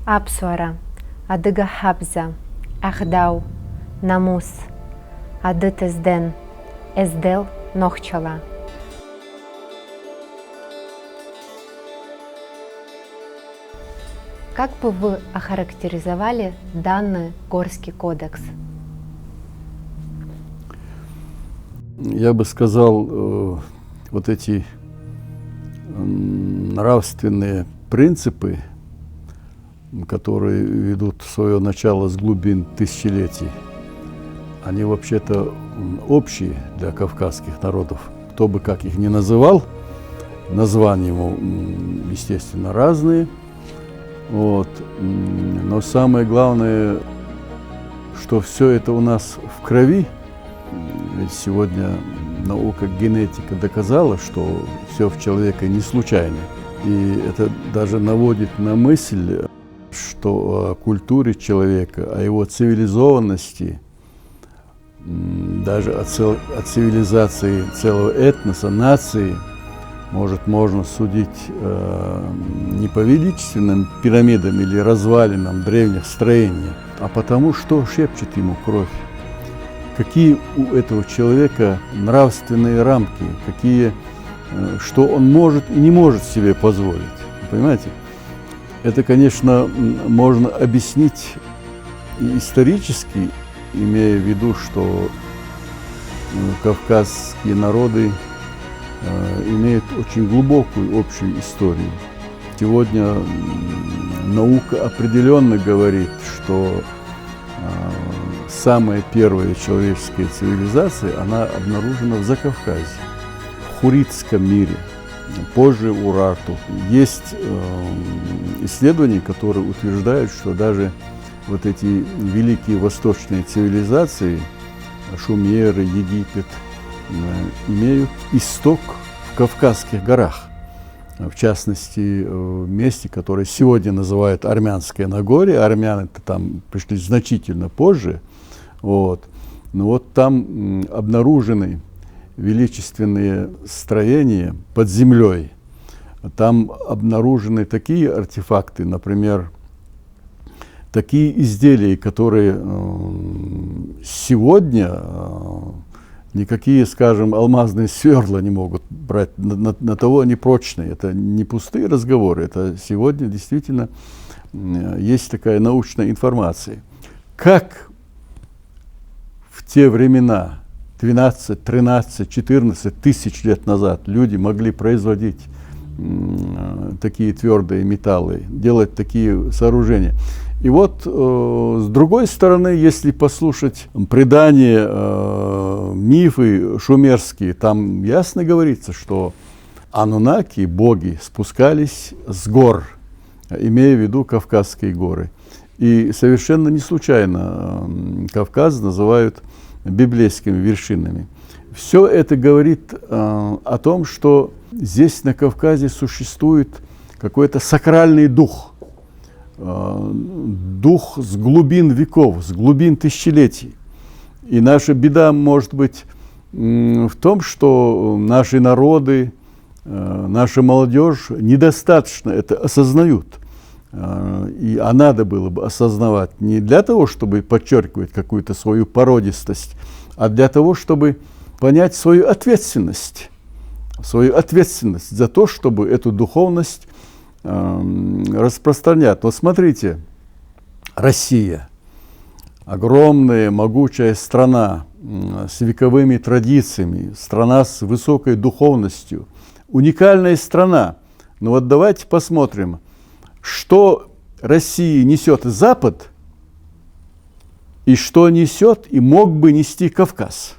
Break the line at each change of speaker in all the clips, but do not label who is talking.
Аԥсуара, адыга ҳабза, ахдау, намус, адыт эзден, эздел нохчала. Как бы вы охарактеризовали данный Горский кодекс?
Я бы сказал, вот эти нравственные принципы, которые ведут свое начало с глубин тысячелетий, они вообще-то общие для кавказских народов. Кто бы как их ни называл, названия, естественно, разные. Вот. Но самое главное, что все это у нас в крови. Ведь сегодня наука, генетика доказала, что все в человеке не случайно. И это даже наводит на мысль, что о культуре человека, о его цивилизованности, даже о цивилизации целого этноса, нации, можно судить не по величественным пирамидам или развалинам древних строений, а потому, что шепчет ему кровь. Какие у этого человека нравственные рамки, что он может и не может себе позволить. Понимаете? Это, конечно, можно объяснить и исторически, имея в виду, что кавказские народы имеют очень глубокую общую историю. Сегодня наука определенно говорит, что самая первая человеческая цивилизация, она обнаружена в Закавказье, в хуритском мире, позже Урарту. Есть исследования, которые утверждают, что даже вот эти великие восточные цивилизации, Шумеры, Египет, имеют исток в Кавказских горах. В частности, в месте, которое сегодня называют Армянское Нагорье. Армяне-то там пришли значительно позже. Вот. Но вот там обнаружены величественные строения под землей. Там обнаружены такие артефакты, например, такие изделия, которые сегодня никакие, скажем, алмазные сверла не могут брать, на того они прочные. Это не пустые разговоры, это сегодня действительно есть такая научная информация. Как в те времена, 12, 13, 14 тысяч лет назад, люди могли производить такие твердые металлы, делать такие сооружения. И вот с другой стороны, если послушать предания, мифы шумерские, там ясно говорится, что анунаки, боги, спускались с гор, имея в виду Кавказские горы. И совершенно не случайно Кавказ называют библейскими вершинами. Все это говорит о том, что здесь на Кавказе существует какой-то сакральный дух, дух с глубин веков, с глубин тысячелетий. И наша беда может быть в том, что наши народы, наша молодежь недостаточно это осознают. А надо было бы осознавать не для того, чтобы подчеркивать какую-то свою породистость, а для того, чтобы понять свою ответственность за то, чтобы эту духовность распространять. Вот смотрите, Россия, огромная, могучая страна с вековыми традициями, страна с высокой духовностью, уникальная страна. Но вот давайте посмотрим, что России несет Запад и что несет и мог бы нести Кавказ.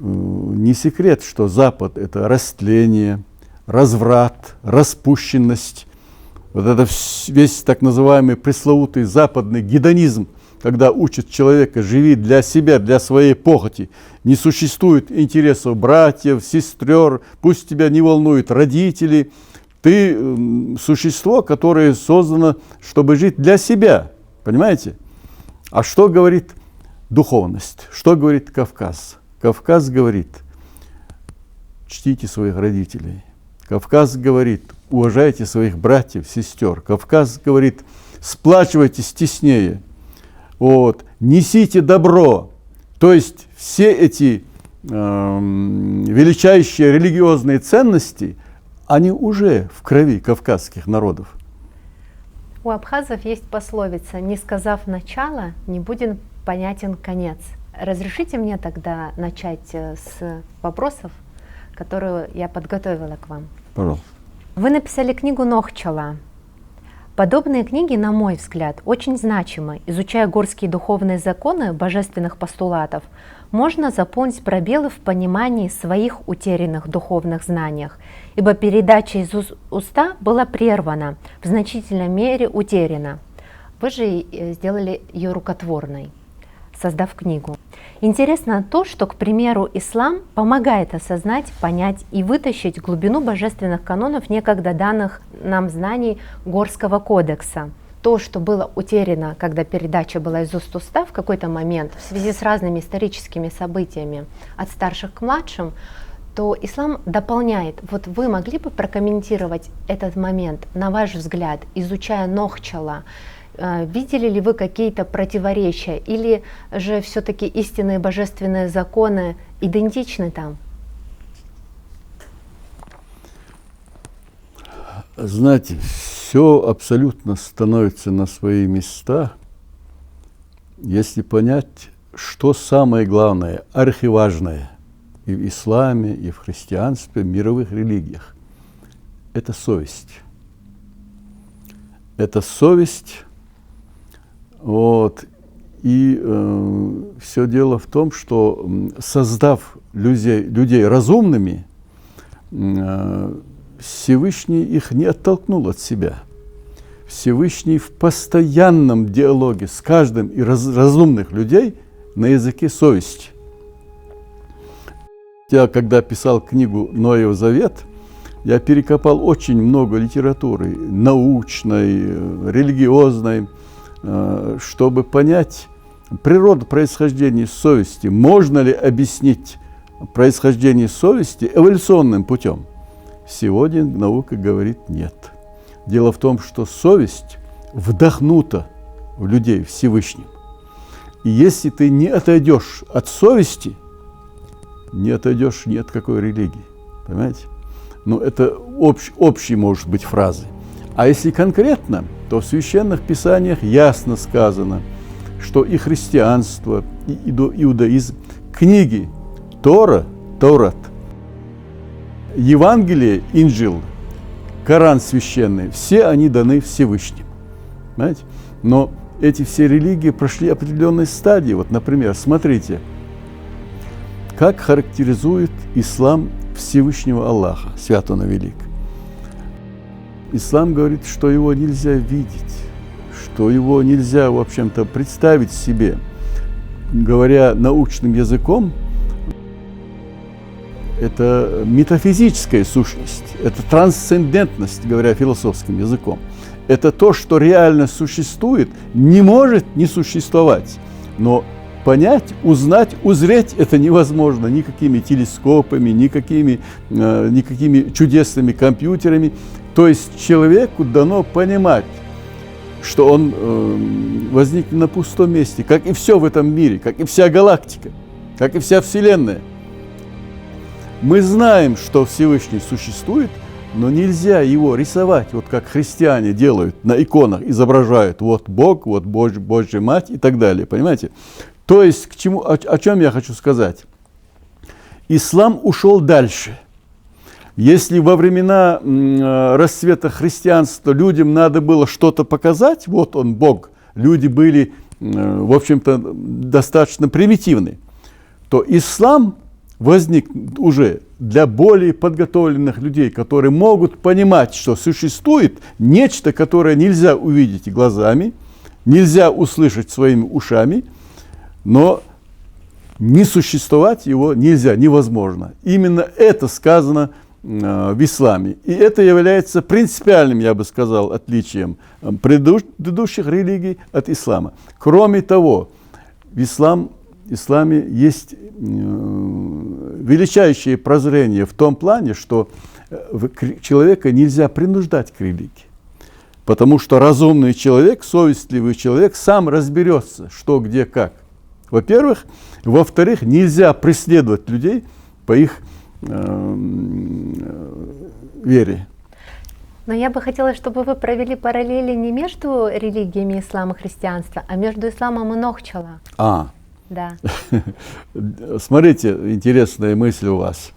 Не секрет, что Запад – это растление, разврат, распущенность. Вот это весь так называемый пресловутый западный гедонизм, когда учат человека живи для себя, для своей похоти. Не существует интересов братьев, сестер, пусть тебя не волнуют родители. Ты существо, которое создано, чтобы жить для себя. Понимаете? А что говорит духовность? Что говорит Кавказ? Кавказ говорит, чтите своих родителей. Кавказ говорит, уважайте своих братьев, сестер. Кавказ говорит, сплачивайтесь теснее, вот, несите добро. То есть все эти величайшие религиозные ценности, они уже в крови кавказских народов.
У абхазов есть пословица: «Не сказав начало, не будет понятен конец». Разрешите мне тогда начать с вопросов, которые я подготовила к вам.
Пожалуйста.
Вы написали книгу «Нохчала». Подобные книги, на мой взгляд, очень значимы. Изучая горские духовные законы божественных постулатов, можно заполнить пробелы в понимании своих утерянных духовных знаниях, ибо передача из уста была прервана, в значительной мере утеряна. Вы же сделали ее рукотворной, создав книгу. Интересно то, что, к примеру, ислам помогает осознать, понять и вытащить глубину божественных канонов некогда данных нам знаний Горского кодекса. То, что было утеряно, когда передача была из уст в уста в какой-то момент, в связи с разными историческими событиями от старших к младшим, то ислам дополняет. Вот вы могли бы прокомментировать этот момент, на ваш взгляд, изучая Нохчала? Видели ли вы какие-то противоречия, или же все-таки истинные божественные законы идентичны там?
Знаете, все абсолютно становится на свои места, если понять, что самое главное, архиважное и в исламе, и в христианстве, в мировых религиях. Это совесть. Это совесть. Вот. И все дело в том, что создав людей разумными, Всевышний их не оттолкнул от себя. Всевышний в постоянном диалоге с каждым из разумных людей на языке совести. Я, когда писал книгу «Ноев завет», я перекопал очень много литературы, научной, религиозной, чтобы понять природу происхождения совести. Можно ли объяснить происхождение совести эволюционным путем? Сегодня наука говорит нет. Дело в том, что совесть вдохнута в людей Всевышним. И если ты не отойдешь от совести, не отойдешь ни от какой религии. Понимаете? Ну, это общие, может быть, фразы. А если конкретно, то в священных писаниях ясно сказано, что и христианство, и иудаизм, книги Тора, Торат, Евангелие, Инджил, Коран священный, все они даны Всевышним. Понимаете? Но эти все религии прошли определенные стадии. Вот, например, смотрите, как характеризует ислам Всевышнего Аллаха, свят он и велик. Ислам говорит, что его нельзя видеть, что его нельзя, в общем-то, представить себе. Говоря научным языком, это метафизическая сущность, это трансцендентность, говоря философским языком. Это то, что реально существует, не может не существовать. Но понять, узнать, узреть это невозможно никакими телескопами, никакими чудесными компьютерами. То есть человеку дано понимать, что он возник на пустом месте, как и все в этом мире, как и вся галактика, как и вся Вселенная. Мы знаем, что Всевышний существует, но нельзя его рисовать, вот как христиане делают, на иконах изображают, вот Бог, вот Божья Мать и так далее, понимаете? То есть, о чем я хочу сказать? Ислам ушел дальше. Если во времена расцвета христианства людям надо было что-то показать, вот он Бог, люди были, в общем-то, достаточно примитивны, то ислам возник уже для более подготовленных людей, которые могут понимать, что существует нечто, которое нельзя увидеть глазами, нельзя услышать своими ушами, но не существовать его нельзя, невозможно. Именно это сказано в исламе. И это является принципиальным, я бы сказал, отличием предыдущих религий от ислама. Кроме того, ислам исламе есть величайшее прозрение в том плане, что человека нельзя принуждать к религии. Потому что разумный человек, совестливый человек сам разберется, что, где, как. Во-первых. Во-вторых, нельзя преследовать людей по их вере.
Но я бы хотела, чтобы вы провели параллели не между религиями ислама и христианства, а между исламом и Нохчала. Да.
Смотрите, интересная мысль у вас.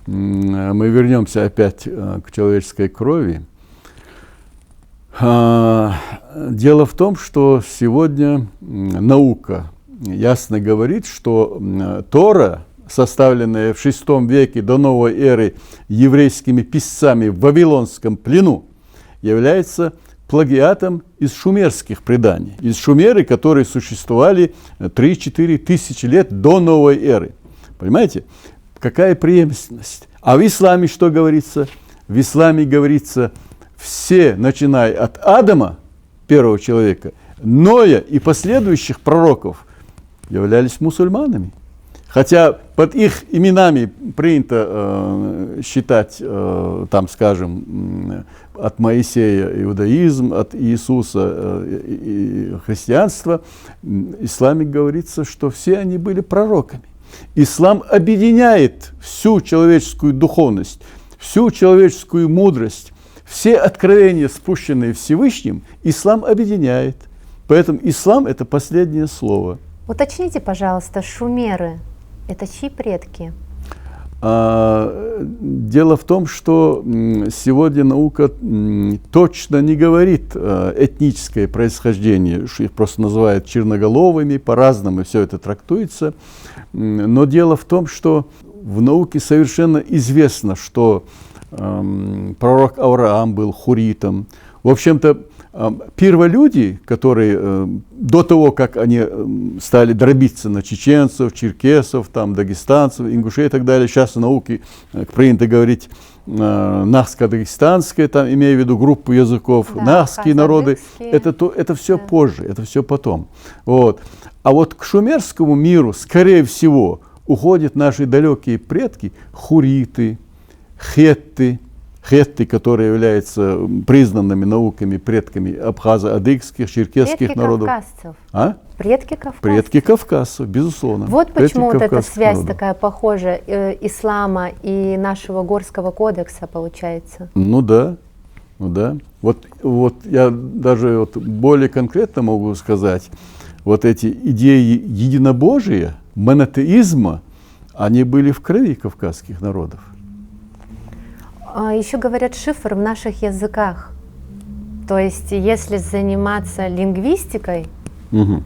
Мы вернемся опять к человеческой крови. Дело в том, что сегодня наука ясно говорит, что Тора, составленная в VI веке до новой эры еврейскими писцами в Вавилонском плену, является плагиатом из шумерских преданий. Из Шумеры, которые существовали 3-4 тысячи лет до новой эры. Понимаете? Какая преемственность? А в исламе что говорится? В исламе говорится, все, начиная от Адама, первого человека, Ноя и последующих пророков, являлись мусульманами. Хотя под их именами принято считать, там, скажем, от Моисея иудаизм, от Иисуса христианство, в исламе говорится, что все они были пророками. Ислам объединяет всю человеческую духовность, всю человеческую мудрость, все откровения, спущенные Всевышним, ислам объединяет. Поэтому ислам – это последнее слово.
Уточните, пожалуйста, шумеры – это чьи предки?
Дело в том, что сегодня наука точно не говорит этническое происхождение, что их просто называют черноголовыми, по-разному все это трактуется. Но дело в том, что в науке совершенно известно, что пророк Авраам был хуритом. В общем-то, перволюди, которые до того, как они стали дробиться на чеченцев, черкесов, там, дагестанцев, ингушей и так далее, сейчас в науке принято говорить нахско-дагестанское, там, имея в виду группу языков, да, нахские народы, это все позже, это все потом. Вот. А вот к шумерскому миру, скорее всего, уходят наши далекие предки, хуриты, хетты, которые являются признанными науками предками абхазо-адыгских, черкесских народов.
Кавказцев. Предки кавказцев.
Предки кавказцев, безусловно.
Вот почему вот эта связь
народов.
Такая похожа ислама и нашего Горского кодекса получается.
Ну да. Вот я даже вот более конкретно могу сказать, вот эти идеи единобожия, монотеизма, они были в крови кавказских народов.
Еще говорят шифр в наших языках. То есть, если заниматься лингвистикой,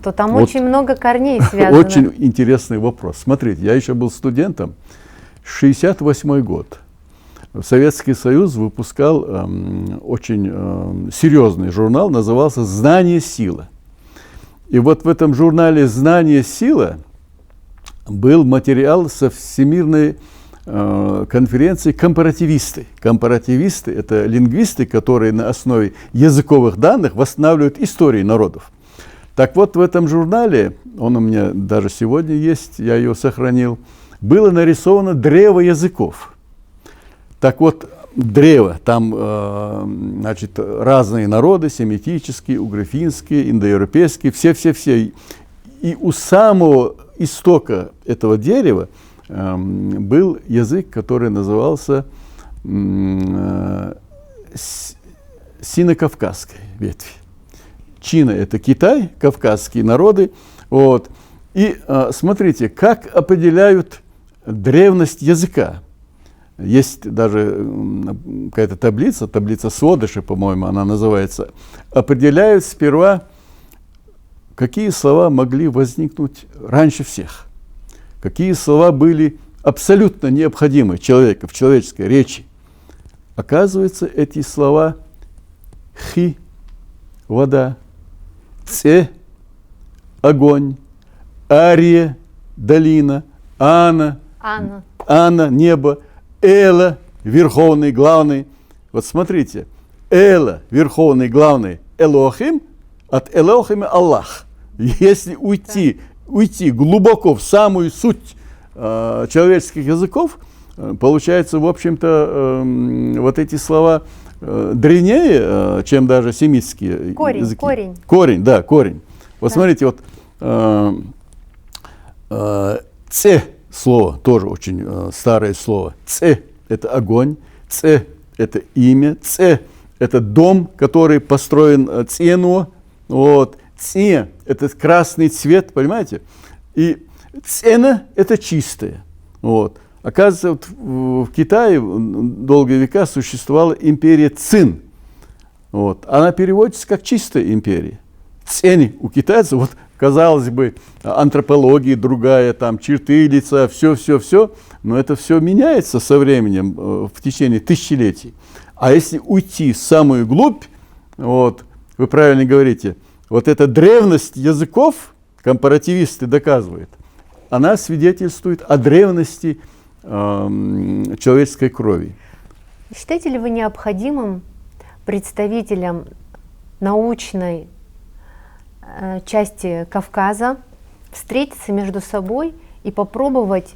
то там вот очень много корней связано.
Очень интересный вопрос. Смотрите, я еще был студентом. 1968 год. Советский Союз выпускал очень серьезный журнал, назывался «Знание – сила». И вот в этом журнале «Знание – сила» был материал со всемирной конференции «Компаративисты». Компаративисты – это лингвисты, которые на основе языковых данных восстанавливают истории народов. Так вот, в этом журнале, он у меня даже сегодня есть, я его сохранил, было нарисовано древо языков. Так вот, древо, там, значит, разные народы, семитические, угрофинские, индоевропейские, все. И у самого истока этого дерева был язык, который назывался сино-кавказской ветви. Чина – это Китай, кавказские народы. Вот. И смотрите, как определяют древность языка. Есть даже какая-то таблица Сводыша, по-моему, она называется. Определяют сперва, какие слова могли возникнуть раньше всех. Какие слова были абсолютно необходимы человеку в человеческой речи. Оказывается, эти слова «хи» – вода, «це» – огонь, «ария» – долина, «ана» – небо, «эла» – верховный, главный. Вот смотрите, «эла» – верховный, главный, «элохим» – от «элохима» – Аллах. Если уйти уйти глубоко в самую суть человеческих языков, получается, в общем-то, вот эти слова древнее, чем даже семитские языки.
Корень.
Корень, да, корень. Вот да. Смотрите, вот «ц» слово, тоже очень старое слово. «Ц» – это огонь, «ц» – это имя, «ц» – это дом, который построен цено, вот. «Ц» – это красный цвет, понимаете? И «цена» – это чистое. Вот. Оказывается, вот в Китае долгие века существовала империя Цин. Вот. Она переводится как чистая империя. Цени у китайцев, вот, казалось бы, антропология другая, там, черты лица, все, но это все меняется со временем в течение тысячелетий. А если уйти в самую глубь, вот, вы правильно говорите, вот эта древность языков, компаративисты доказывают, она свидетельствует о древности человеческой крови.
Считаете ли вы необходимым представителям научной части Кавказа встретиться между собой и попробовать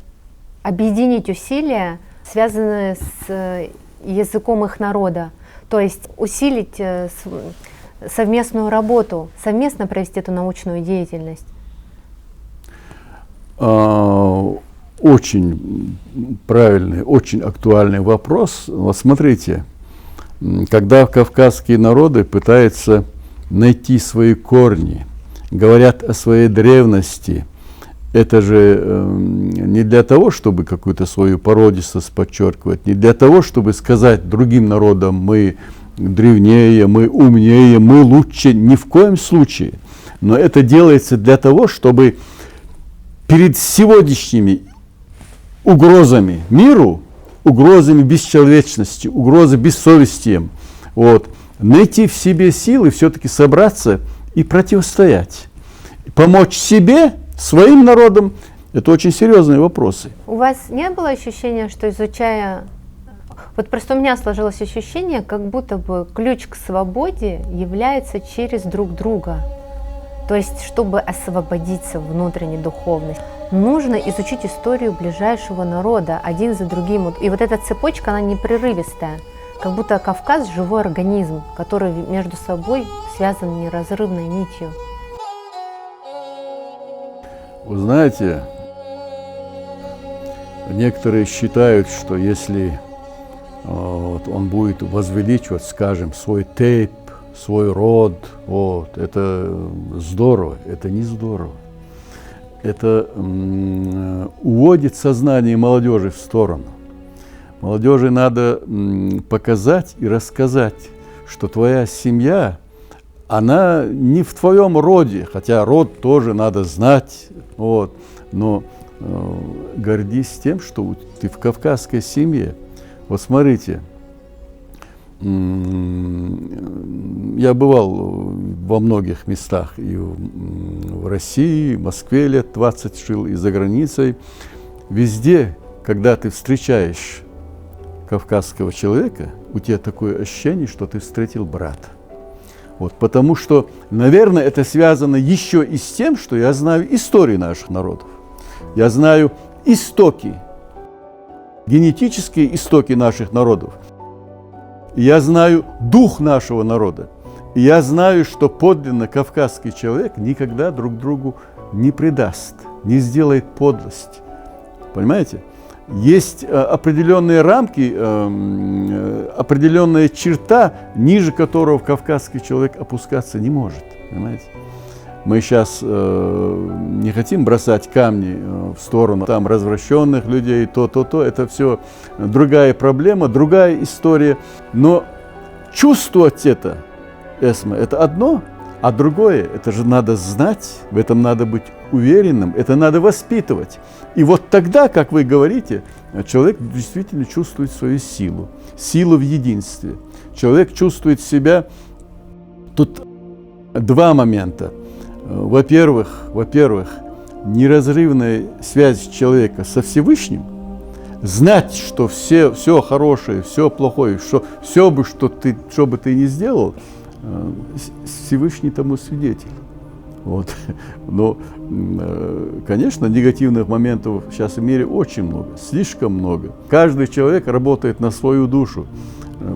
объединить усилия, связанные с языком их народа, то есть усилить совместную работу, совместно провести эту научную деятельность?
Очень правильный, очень актуальный вопрос. Вот смотрите, когда кавказские народы пытаются найти свои корни, говорят о своей древности, это же не для того, чтобы какую-то свою породистость подчеркивать, не для того, чтобы сказать другим народам, мы древнее, мы умнее, мы лучше, ни в коем случае. Но это делается для того, чтобы перед сегодняшними угрозами миру, угрозами бесчеловечности, угрозой бессовестием, вот, найти в себе силы, все-таки собраться и противостоять. Помочь себе, своим народам, это очень серьезные вопросы.
У вас не было ощущения, что изучая... Вот просто у меня сложилось ощущение, как будто бы ключ к свободе является через друг друга. То есть, чтобы освободиться внутренней духовности, нужно изучить историю ближайшего народа один за другим. И вот эта цепочка, она непрерывистая. Как будто Кавказ – живой организм, который между собой связан неразрывной нитью.
Вы знаете, некоторые считают, что если вот, он будет возвеличивать, скажем, свой тейп, свой род, вот, это здорово, это не здорово. Это уводит сознание молодежи в сторону. Молодежи надо показать и рассказать, что твоя семья, она не в твоем роде, хотя род тоже надо знать, вот, но гордись тем, что ты в кавказской семье. Вот смотрите, я бывал во многих местах, и в России, в Москве лет 20 жил, и за границей. Везде, когда ты встречаешь кавказского человека, у тебя такое ощущение, что ты встретил брата. Вот, потому что, наверное, это связано еще и с тем, что я знаю историю наших народов. Я знаю истоки, генетические истоки наших народов. Я знаю дух нашего народа. И я знаю, что подлинно кавказский человек никогда друг другу не предаст, не сделает подлость. Понимаете? Есть определенные рамки, определенная черта, ниже которого кавказский человек опускаться не может. Понимаете? Мы сейчас не хотим бросать камни в сторону там развращенных людей, то. Это все другая проблема, другая история. Но чувствовать это, Эсма, это одно, а другое, это же надо знать, в этом надо быть уверенным, это надо воспитывать. И вот тогда, как вы говорите, человек действительно чувствует свою силу, силу в единстве. Человек чувствует себя... Тут два момента. Во-первых, неразрывная связь человека со Всевышним, знать, что все хорошее, все плохое, что все бы, что бы ты ни сделал, Всевышний тому свидетель. Вот. Но, конечно, негативных моментов сейчас в мире очень много, слишком много. Каждый человек работает на свою душу,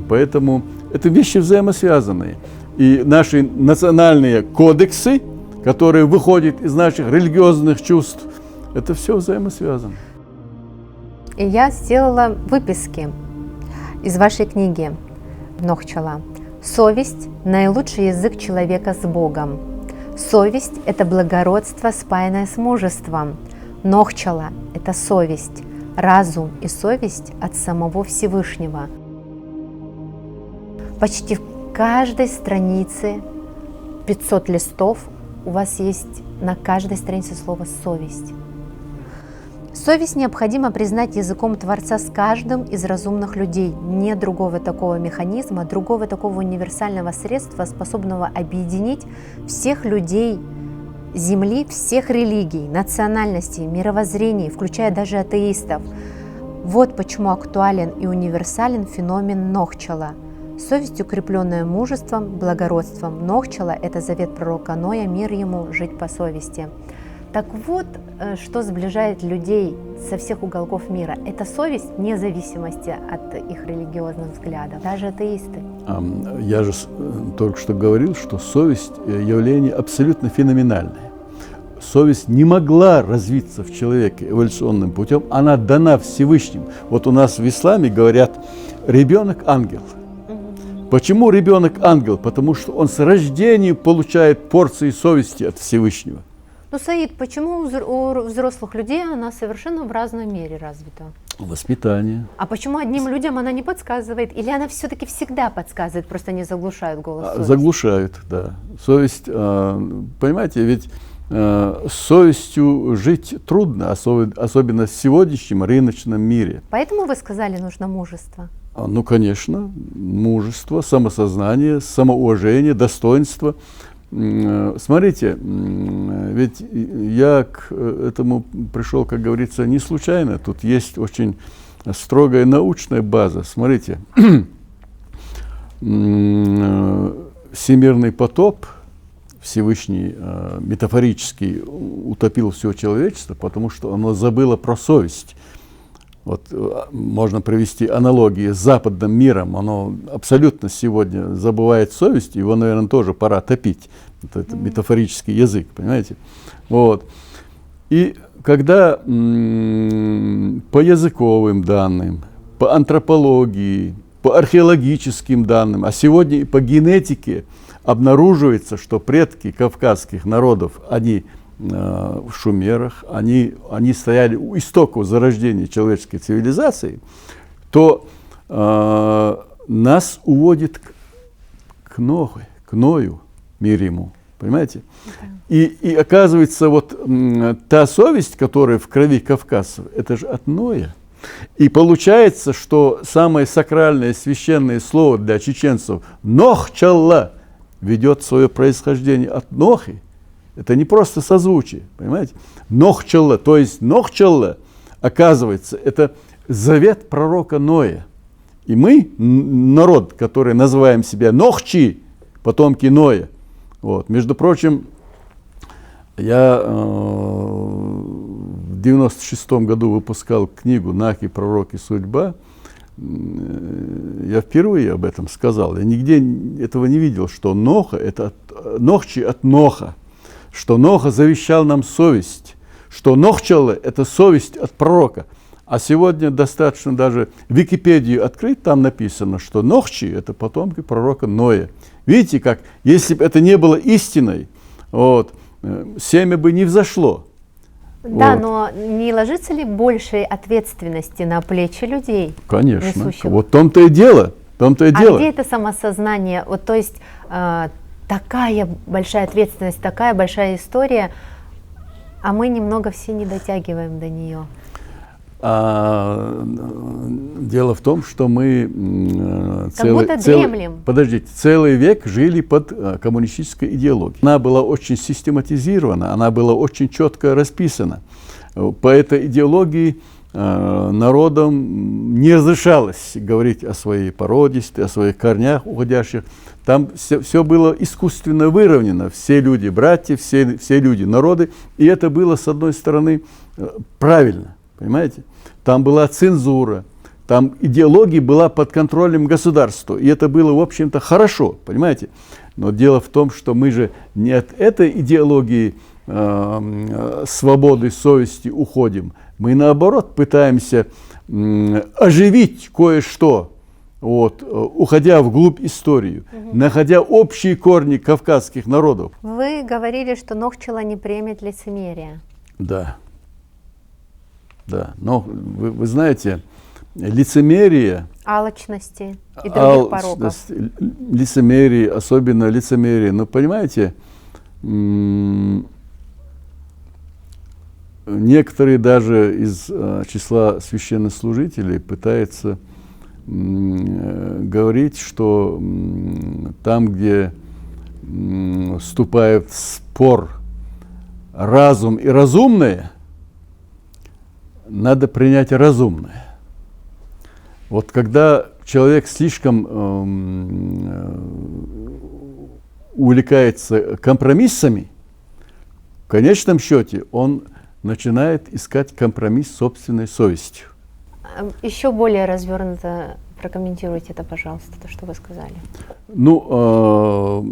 поэтому это вещи взаимосвязанные. И наши национальные кодексы, которые выходят из наших религиозных чувств, это все взаимосвязано.
И я сделала выписки из вашей книги Нохчала. Совесть – наилучший язык человека с Богом. Совесть – это благородство, спаянное с мужеством. Нохчала – это совесть, разум и совесть от самого Всевышнего. Почти в каждой странице 500 листов у вас есть на каждой странице слово «совесть». Совесть необходимо признать языком Творца с каждым из разумных людей. Нет другого такого механизма, другого такого универсального средства, способного объединить всех людей Земли, всех религий, национальностей, мировоззрений, включая даже атеистов. Вот почему актуален и универсален феномен Нохчала. Совесть, укрепленная мужеством, благородством. Нохчала – это завет пророка Ноя, мир ему, жить по совести. Так вот, что сближает людей со всех уголков мира. Это совесть вне зависимости от их религиозных взглядов, даже атеисты.
Я же только что говорил, что совесть – явление абсолютно феноменальное. Совесть не могла развиться в человеке эволюционным путем, она дана Всевышним. Вот у нас в исламе говорят «ребенок – ангел». Почему ребенок – ангел? Потому что он с рождения получает порции совести от Всевышнего.
Ну, Саид, почему у взрослых людей она совершенно в разной мере развита?
Воспитание.
А почему одним людям она не подсказывает? Или она все-таки всегда подсказывает, просто не заглушают голос совести?
Заглушают, да. Совесть, понимаете, ведь с совестью жить трудно, особенно в сегодняшнем рыночном мире.
Поэтому вы сказали, нужно мужество?
Ну, конечно, мужество, самосознание, самоуважение, достоинство. Смотрите, ведь я к этому пришел, как говорится, не случайно. Тут есть очень строгая научная база. Смотрите, всемирный потоп, Всевышний метафорически утопил все человечество, потому что оно забыло про совесть. Вот можно привести аналогии с западным миром. Оно абсолютно сегодня забывает совесть, его, наверное, тоже пора топить. Это метафорический язык, понимаете? Вот. И когда по языковым данным, по антропологии, по археологическим данным, а сегодня и по генетике обнаруживается, что предки кавказских народов, они в шумерах, они стояли у истоков зарождения человеческой цивилизации, то нас уводит к Ною, мир ему, понимаете? И оказывается, вот та совесть, которая в крови кавказцев, это же от Ноя. И получается, что самое сакральное священное слово для чеченцев «нохчалла» ведет свое происхождение от Нохи. Это не просто созвучие, понимаете? Нохчалла, то есть Нохчалла, оказывается, это завет пророка Ноя. И мы, народ, который называем себя Нохчи, потомки Ноя. Вот. Между прочим, я в 96-м году выпускал книгу «Нахи, пророки, судьба». Я впервые об этом сказал. Я нигде этого не видел, что Ноха, это Нохчи от Ноха. Что Ноха завещал нам совесть, что Нохчалла – это совесть от пророка. А сегодня достаточно даже Википедию открыть, там написано, что Нохчи – это потомки пророка Ноя. Видите, как, если бы это не было истиной, вот, семя бы не взошло.
Да,
вот.
Но не ложится ли большей ответственности на плечи людей?
Конечно,
несущих?
вот в том-то и дело.
Где это самосознание? Вот, то есть такая большая ответственность, такая большая история, а мы немного все не дотягиваем до нее.
Дело в том, что мы целый век жили под коммунистической идеологией. Она была очень систематизирована, она была очень четко расписана. По этой идеологии народам не разрешалось говорить о своей породистой, о своих корнях уходящих. Там все было искусственно выровнено. Все люди братья, все люди народы. И это было, с одной стороны, правильно. Понимаете? Там была цензура. Там идеология была под контролем государства. И это было, в общем-то, хорошо. Понимаете? Но дело в том, что мы же не от этой идеологии свободы совести уходим. Мы, наоборот, пытаемся оживить кое-что, вот, уходя вглубь истории, находя общие корни кавказских народов.
Вы говорили, что Нохчала не примет лицемерие.
Да. Да. Но вы знаете, лицемерие...
Алчности и других пороков.
Лицемерие, особенно лицемерие. Но понимаете, некоторые даже из числа священнослужителей пытаются говорить, что там, где вступает в спор разум и разумное, надо принять разумное. Вот когда человек слишком увлекается компромиссами, в конечном счете он начинает искать компромисс с собственной совестью.
Еще более развернуто прокомментируйте это, пожалуйста, то, что вы сказали.
Ну,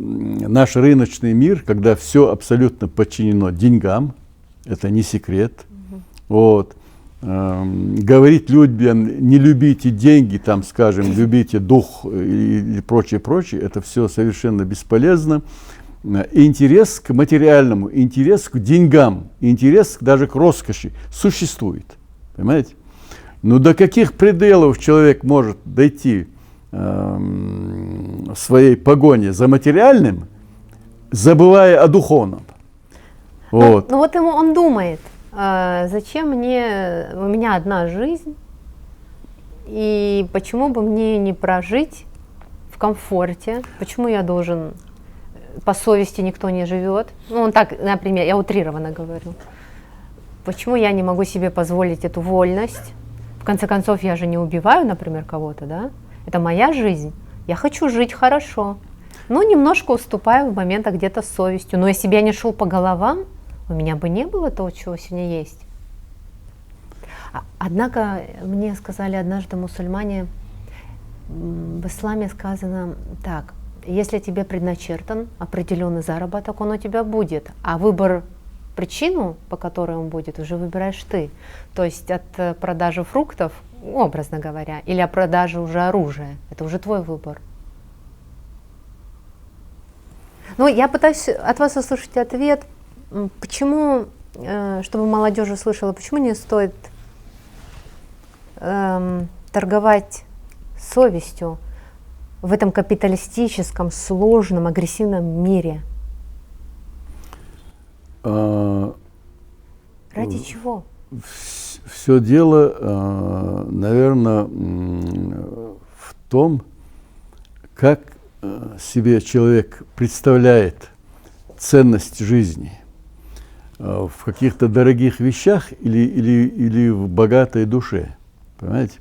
наш рыночный мир, когда все абсолютно подчинено деньгам, это не секрет. Вот. Говорить людям, не любите деньги, там, скажем, любите дух и прочее, это все совершенно бесполезно. Интерес к материальному, интерес к деньгам, интерес даже к роскоши существует. Понимаете? Но до каких пределов человек может дойти в своей погоне за материальным, забывая о духовном? Вот.
Ну вот ему он думает, зачем мне, у меня одна жизнь, и почему бы мне не прожить в комфорте, почему я должен, по совести никто не живет, ну он так, например, я утрированно говорю, почему я не могу себе позволить эту вольность, в конце концов я же не убиваю, например, кого-то, да, это моя жизнь, я хочу жить хорошо, ну немножко уступаю в моментах где-то с совестью, но если бы я не шел по головам, у меня бы не было того, чего сегодня есть. Однако мне сказали однажды мусульмане, в исламе сказано так, если тебе предначертан определенный заработок, он у тебя будет, а выбор, причину, по которой он будет, уже выбираешь ты. То есть от продажи фруктов, образно говоря, или от продажи уже оружия, это уже твой выбор. Ну, я пытаюсь от вас услышать ответ, почему, чтобы молодежь услышала, почему не стоит торговать совестью в этом капиталистическом, сложном, агрессивном мире? Ради чего?
Все дело, наверное, в том, как себе человек представляет ценность жизни. В каких-то дорогих вещах или в богатой душе. Понимаете?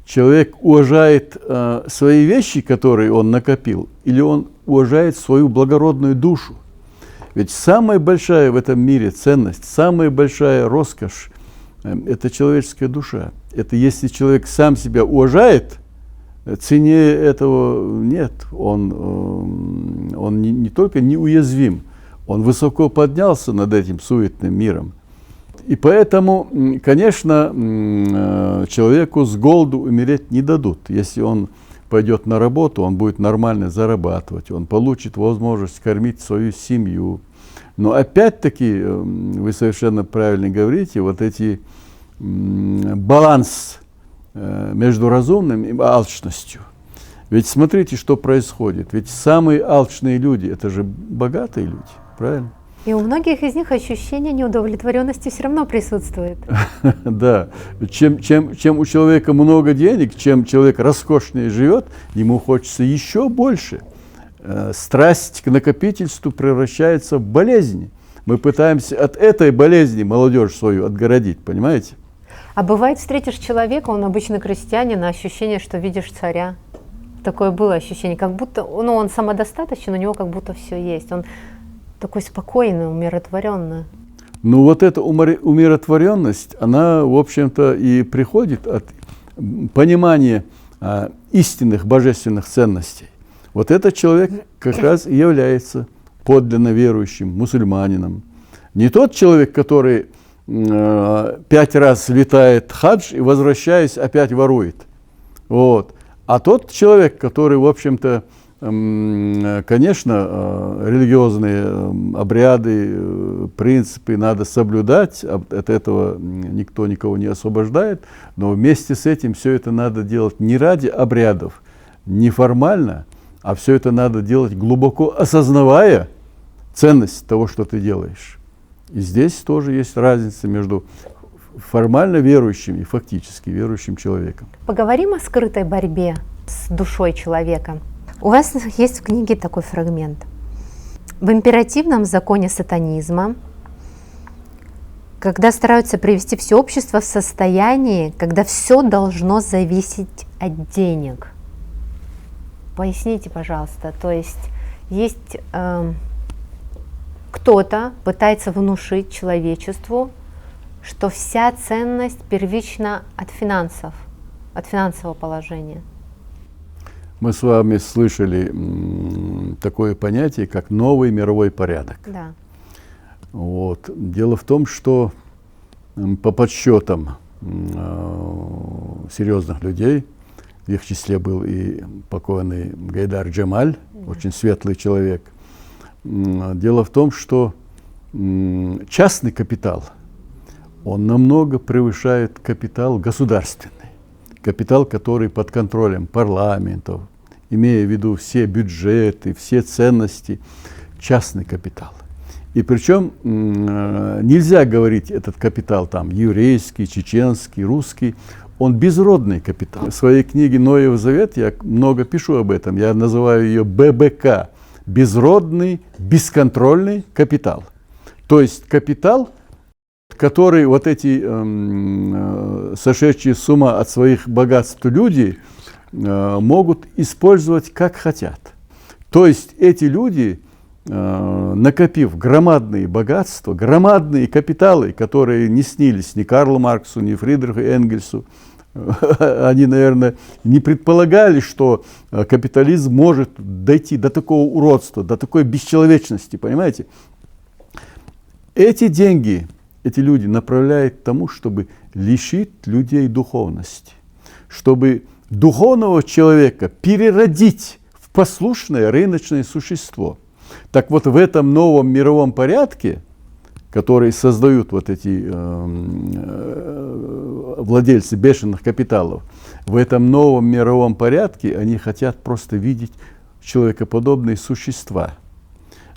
Человек уважает свои вещи, которые он накопил, или он уважает свою благородную душу. Ведь самая большая в этом мире ценность, самая большая роскошь – это человеческая душа. Это если человек сам себя уважает, цене этого нет. Он не только неуязвим, он высоко поднялся над этим суетным миром. И поэтому, конечно, человеку с голоду умереть не дадут. Если он пойдет на работу, он будет нормально зарабатывать, он получит возможность кормить свою семью. Но опять-таки, вы совершенно правильно говорите, вот эти баланс между разумным и алчностью. Ведь смотрите, что происходит. Ведь самые алчные люди – это же богатые люди, правильно?
И у многих из них ощущение неудовлетворенности все равно присутствует.
Да. Чем у человека много денег, чем человек роскошнее живет, ему хочется еще больше. Страсть к накопительству превращается в болезнь. Мы пытаемся от этой болезни молодежь свою отгородить, понимаете?
А бывает, встретишь человека, он обычный крестьянин, а ощущение, что видишь царя. Такое было ощущение, как будто, ну, он самодостаточен, у него как будто все есть. Он такой спокойный, умиротворенный.
Ну вот эта умиротворенность, она, в общем-то, и приходит от понимания истинных божественных ценностей. Вот этот человек как раз и является подлинно верующим мусульманином. Не тот человек, который 5 раз летает хадж и, возвращаясь, опять ворует. Вот. А тот человек, который, в общем-то, конечно, религиозные обряды, принципы надо соблюдать, от этого никто никого не освобождает, но вместе с этим все это надо делать не ради обрядов, не формально, а все это надо делать глубоко осознавая ценность того, что ты делаешь. И здесь тоже есть разница между формально верующим и фактически верующим человеком.
Поговорим о скрытой борьбе с душой человека. У вас есть в книге такой фрагмент. В императивном законе сатанизма, когда стараются привести все общество в состояние, когда все должно зависеть от денег. Поясните, пожалуйста. То есть кто-то пытается внушить человечеству, что вся ценность первична от финансов, от финансового положения.
Мы с вами слышали такое понятие, как новый мировой порядок.
Да.
Вот. Дело в том, что по подсчетам серьезных людей, в их числе был и покойный Гайдар Джемаль, очень светлый человек. Дело в том, что частный капитал, он намного превышает капитал государственный. Капитал, который под контролем парламентов, имея в виду все бюджеты, все ценности, частный капитал. И причем нельзя говорить этот капитал там еврейский, чеченский, русский, он безродный капитал. В своей книге «Ноев завет» я много пишу об этом, я называю ее ББК – безродный, бесконтрольный капитал. То есть капитал, который вот эти сошедшие с ума от своих богатств люди могут использовать как хотят. То есть эти люди, накопив громадные богатства, громадные капиталы, которые не снились ни Карлу Марксу, ни Фридриху Энгельсу, они, наверное, не предполагали, что капитализм может дойти до такого уродства, до такой бесчеловечности, понимаете? Эти деньги эти люди направляют к тому, чтобы лишить людей духовности, чтобы духовного человека переродить в послушное рыночное существо. Так вот, в этом новом мировом порядке, который создают вот эти владельцы бешеных капиталов, в этом новом мировом порядке они хотят просто видеть человекоподобные существа.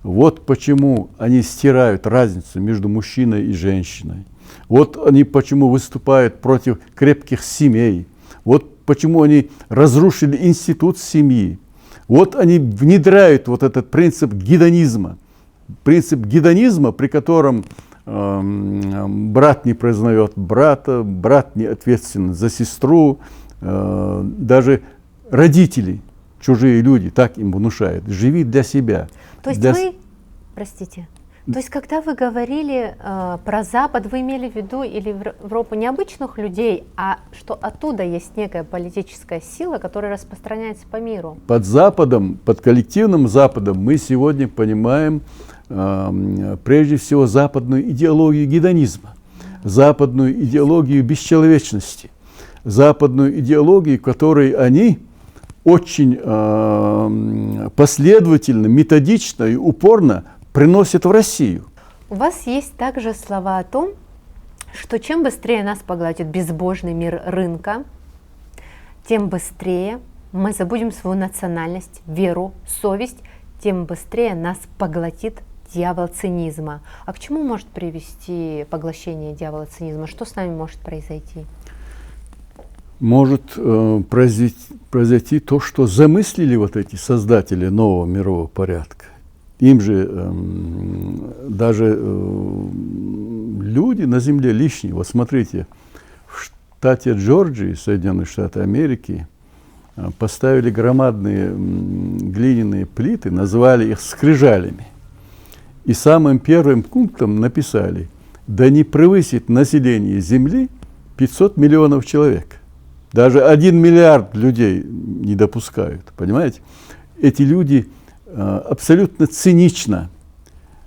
Вот почему они стирают разницу между мужчиной и женщиной. Вот они почему выступают против крепких семей. Вот почему они разрушили институт семьи. Вот они внедряют вот этот принцип гедонизма. Принцип гедонизма, при котором брат не признает брата, брат не ответственен за сестру, даже родители, чужие люди так им внушают. Живи для себя.
То есть вы, простите, то есть когда вы говорили про Запад, вы имели в виду или Европу не обычных людей, а что оттуда есть некая политическая сила, которая распространяется по миру? Под
Западом, под коллективным Западом мы сегодня понимаем прежде всего западную идеологию гедонизма, западную идеологию бесчеловечности, западную идеологию, которой они очень последовательно, методично и упорно приносят в Россию.
У вас есть также слова о том, что чем быстрее нас поглотит безбожный мир рынка, тем быстрее мы забудем свою национальность, веру, совесть, тем быстрее нас поглотит дьявол цинизма. А к чему может привести поглощение дьявола цинизма? Что с нами может произойти?
Может произойти то, что замыслили вот эти создатели нового мирового порядка. Им же даже люди на земле лишние. Вот смотрите, штате Джорджии, Соединенных Штатов Америки, поставили громадные глиняные плиты, назвали их скрижалями. И самым первым пунктом написали: да не превысит население Земли 500 миллионов человек. Даже 1 миллиард людей не допускают, понимаете? Эти люди абсолютно цинично,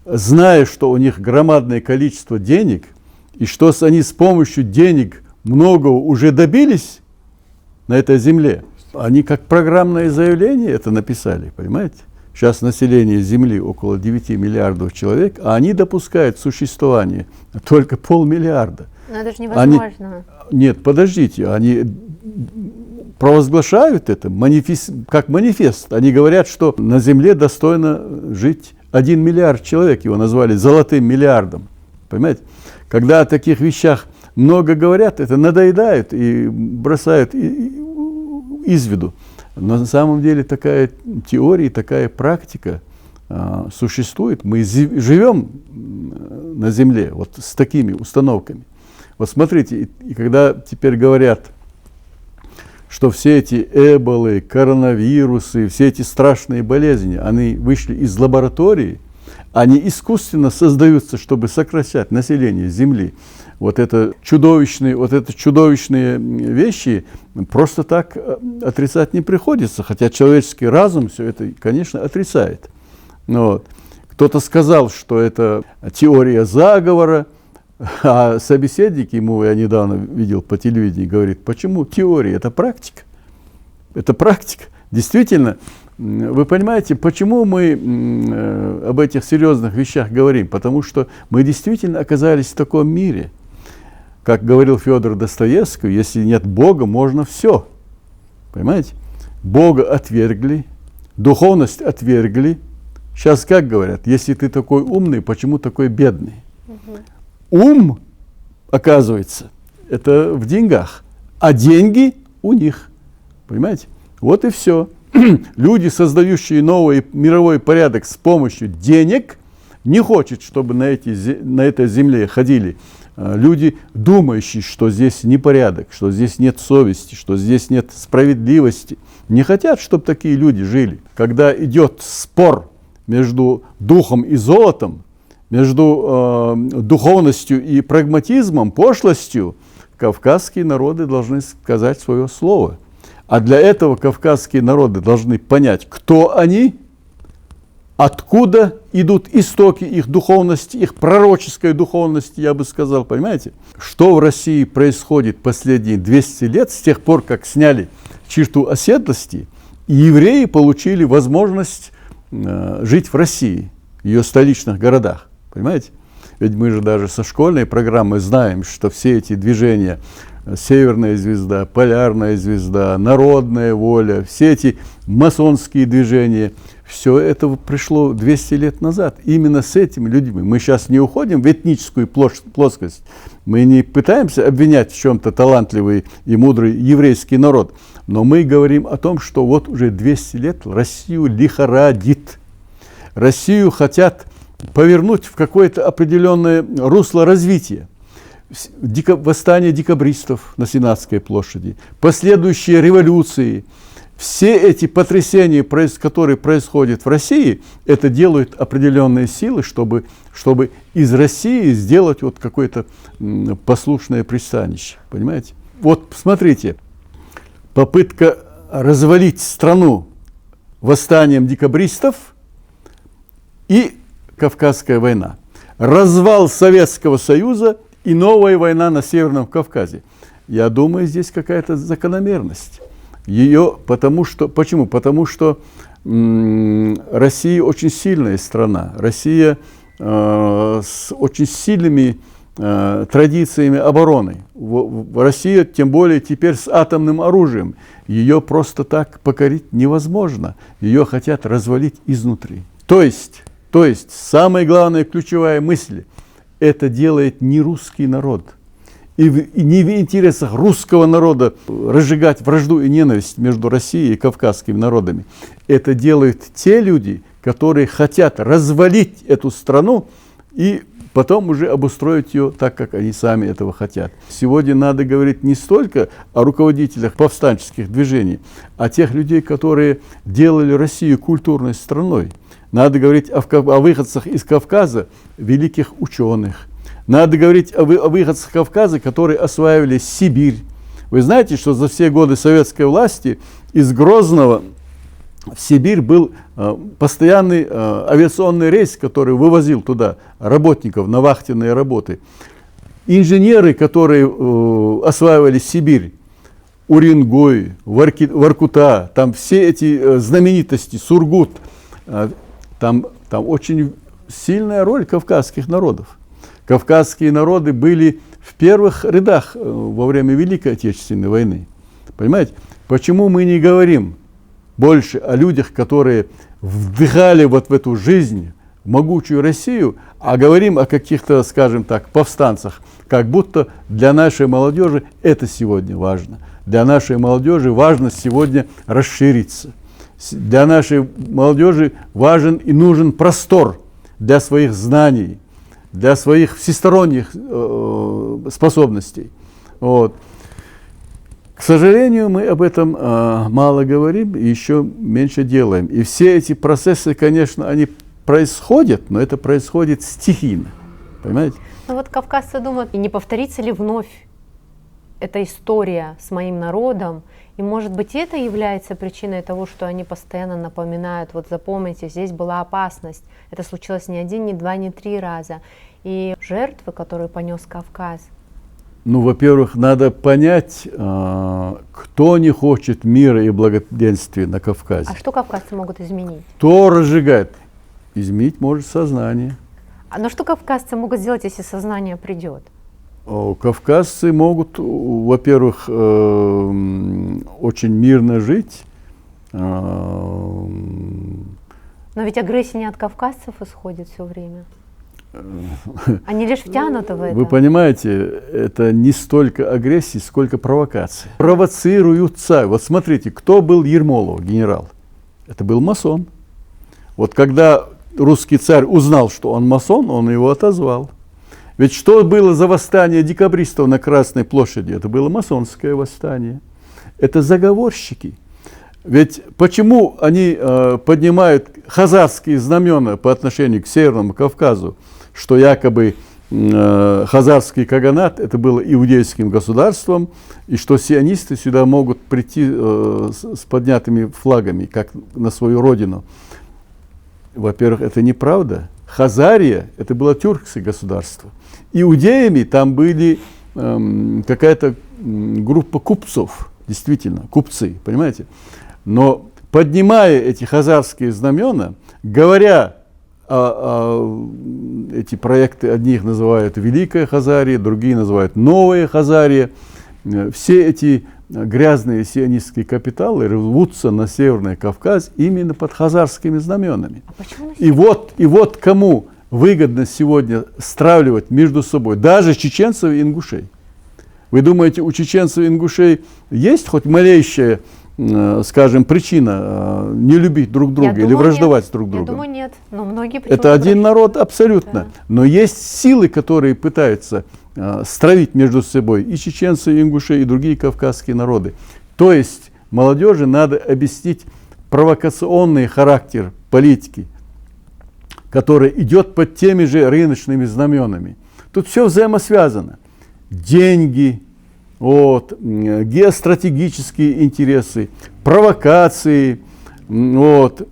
зная, что у них громадное количество денег, и что они с помощью денег многого уже добились на этой земле, они как программное заявление это написали, понимаете? Сейчас население Земли около 9 миллиардов человек, а они допускают существование только 500 миллиарда.
Но это же невозможно.
Нет, подождите, они провозглашают это как манифест. Они говорят, что на Земле достойно жить 1 миллиард человек. Его назвали золотым миллиардом. Понимаете? Когда о таких вещах много говорят, это надоедают и бросают из виду. Но на самом деле такая теория, такая практика существует. Мы живем на Земле вот с такими установками. Вот смотрите, и когда теперь говорят, что все эти эболы, коронавирусы, все эти страшные болезни, они вышли из лаборатории, они искусственно создаются, чтобы сокращать население Земли. Вот это чудовищные вещи просто так отрицать не приходится, хотя человеческий разум все это, конечно, отрицает. Вот. Кто-то сказал, что это теория заговора, а собеседник ему, я недавно видел по телевидению, говорит: почему теория? Это практика. Это практика. Действительно, вы понимаете, почему мы об этих серьезных вещах говорим? Потому что мы действительно оказались в таком мире. Как говорил Федор Достоевский, если нет Бога, можно все. Понимаете? Бога отвергли, духовность отвергли. Сейчас как говорят: если ты такой умный, почему такой бедный? Ум, оказывается, это в деньгах, а деньги у них. Понимаете? Вот и все. Люди, создающие новый мировой порядок с помощью денег, не хотят, чтобы на этой земле ходили люди, думающие, что здесь непорядок, что здесь нет совести, что здесь нет справедливости. Не хотят, чтобы такие люди жили. Когда идет спор между духом и золотом, между духовностью и прагматизмом, пошлостью, кавказские народы должны сказать свое слово. А для этого кавказские народы должны понять, кто они, откуда идут истоки их духовности, их пророческой духовности, я бы сказал, понимаете? Что в России происходит последние 200 лет, с тех пор, как сняли черту оседлости, и евреи получили возможность жить в России, в ее столичных городах. Понимаете? Ведь мы же даже со школьной программы знаем, что все эти движения, Северная звезда, Полярная звезда, Народная воля, все эти масонские движения, все это пришло 200 лет назад. Именно с этими людьми. Мы сейчас не уходим в этническую плоскость. Мы не пытаемся обвинять в чем-то талантливый и мудрый еврейский народ. Но мы говорим о том, что вот уже 200 лет Россию лихорадит. Россию хотят повернуть в какое-то определенное русло развития. Восстание декабристов на Сенатской площади, последующие революции, все эти потрясения, которые происходят в России, это делают определенные силы, чтобы из России сделать вот какое-то послушное пристанище. Понимаете? Вот смотрите, попытка развалить страну восстанием декабристов и Кавказская война. Развал Советского Союза и новая война на Северном Кавказе. Я думаю, здесь какая-то закономерность. Почему? Потому что Россия очень сильная страна. Россия с очень сильными традициями обороны. Россия, тем более теперь с атомным оружием. Ее просто так покорить невозможно. Ее хотят развалить изнутри. То есть самая главная ключевая мысль: это делает не русский народ. И не в интересах русского народа разжигать вражду и ненависть между Россией и кавказскими народами. Это делают те люди, которые хотят развалить эту страну и потом уже обустроить ее так, как они сами этого хотят. Сегодня надо говорить не столько о руководителях повстанческих движений, а тех людей, которые делали Россию культурной страной. Надо говорить о выходцах из Кавказа, великих ученых. Надо говорить о выходцах Кавказа, которые осваивали Сибирь. Вы знаете, что за все годы советской власти из Грозного в Сибирь был постоянный авиационный рейс, который вывозил туда работников на вахтенные работы. Инженеры, которые осваивали Сибирь, Уренгой, Воркута, там все эти знаменитости, Сургут, там очень сильная роль кавказских народов. Кавказские народы были в первых рядах во время Великой Отечественной войны. Понимаете? Почему мы не говорим больше о людях, которые вдыхали вот в эту жизнь, в могучую Россию, а говорим о каких-то, скажем так, повстанцах, как будто для нашей молодежи это сегодня важно. Для нашей молодежи важно сегодня расшириться. Для нашей молодежи важен и нужен простор для своих знаний, для своих всесторонних способностей. Вот. К сожалению, мы об этом мало говорим и еще меньше делаем. И все эти процессы, конечно, они происходят, но это происходит стихийно. Понимаете?
Ну вот кавказцы думают, не повторится ли вновь эта история с моим народом? И может быть это является причиной того, что они постоянно напоминают, вот запомните, здесь была опасность, это случилось не один, не два, не три раза. И жертвы, которые понес Кавказ.
Ну, во-первых, надо понять, кто не хочет мира и благоденствия на Кавказе.
А что кавказцы могут изменить?
Кто разжигает? Изменить может сознание.
Но что кавказцы могут сделать, если сознание придет?
Кавказцы могут, во-первых, очень мирно жить.
Но ведь агрессия не от кавказцев исходит все время. Они лишь втянуты в это.
Вы понимаете, это не столько агрессии, сколько провокации. Провоцируются. Вот смотрите, кто был Ермолов, генерал? Это был масон. Вот когда русский царь узнал, что он масон, он его отозвал. Ведь что было за восстание декабристов на Красной площади? Это было масонское восстание. Это заговорщики. Ведь почему они поднимают хазарские знамена по отношению к Северному Кавказу, что якобы хазарский каганат это было иудейским государством, и что сионисты сюда могут прийти с поднятыми флагами, как на свою родину? Во-первых, это неправда. Хазария это было тюркское государство. Иудеями там были какая-то группа купцов, действительно, купцы, понимаете? Но поднимая эти хазарские знамена, говоря эти проекты, одни их называют Великая Хазария, другие называют Новая Хазария, все эти грязные сионистские капиталы рвутся на Северный Кавказ именно под хазарскими знаменами. И вот кому выгодно сегодня стравливать между собой даже чеченцев и ингушей. Вы думаете, у чеченцев и ингушей есть хоть малейшая, скажем, причина не любить друг друга или враждовать друг с другом?
Я думаю, нет. Но многие
это один народ абсолютно. Да. Но есть силы, которые пытаются стравить между собой и чеченцы, и ингуши, и другие кавказские народы. То есть молодежи надо объяснить провокационный характер политики, который идет под теми же рыночными знаменами. Тут все взаимосвязано. Деньги, вот, геостратегические интересы, провокации, вот,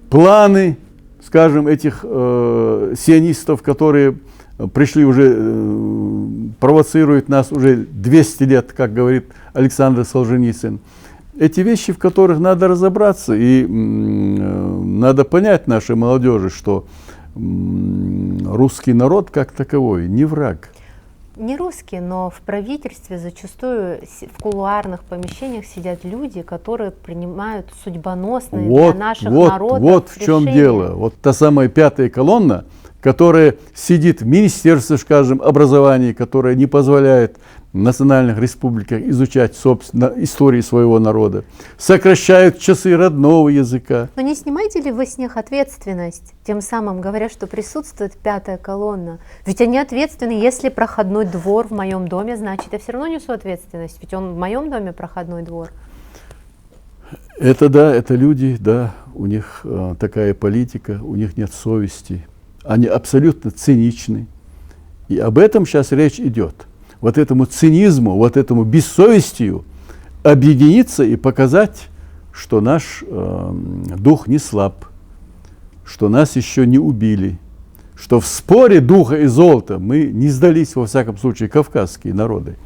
планы, скажем, этих сионистов, которые пришли уже, провоцируют нас уже 200 лет, как говорит Александр Солженицын. Эти вещи, в которых надо разобраться, и надо понять нашей молодежи, что русский народ как таковой не враг.
Не русские, но в правительстве зачастую в кулуарных помещениях сидят люди, которые принимают судьбоносные для наших народов
вот в чем
решения.
дело. Вот та самая пятая колонна, которое сидит в Министерстве, скажем, образования, которое не позволяет в национальных республиках изучать, собственно, истории своего народа, сокращают часы родного языка.
Но не снимаете ли вы с них ответственность, тем самым говоря, что присутствует пятая колонна? Ведь они ответственны, если проходной двор в моем доме, значит, я все равно несу ответственность, ведь он в моем доме проходной двор.
Это да, это люди, да, у них такая политика, у них нет совести, они абсолютно циничны. И об этом сейчас речь идет. Вот этому цинизму, вот этому бессовестию объединиться и показать, что наш дух не слаб, что нас еще не убили, что в споре духа и золота мы не сдались, во всяком случае, кавказские народы.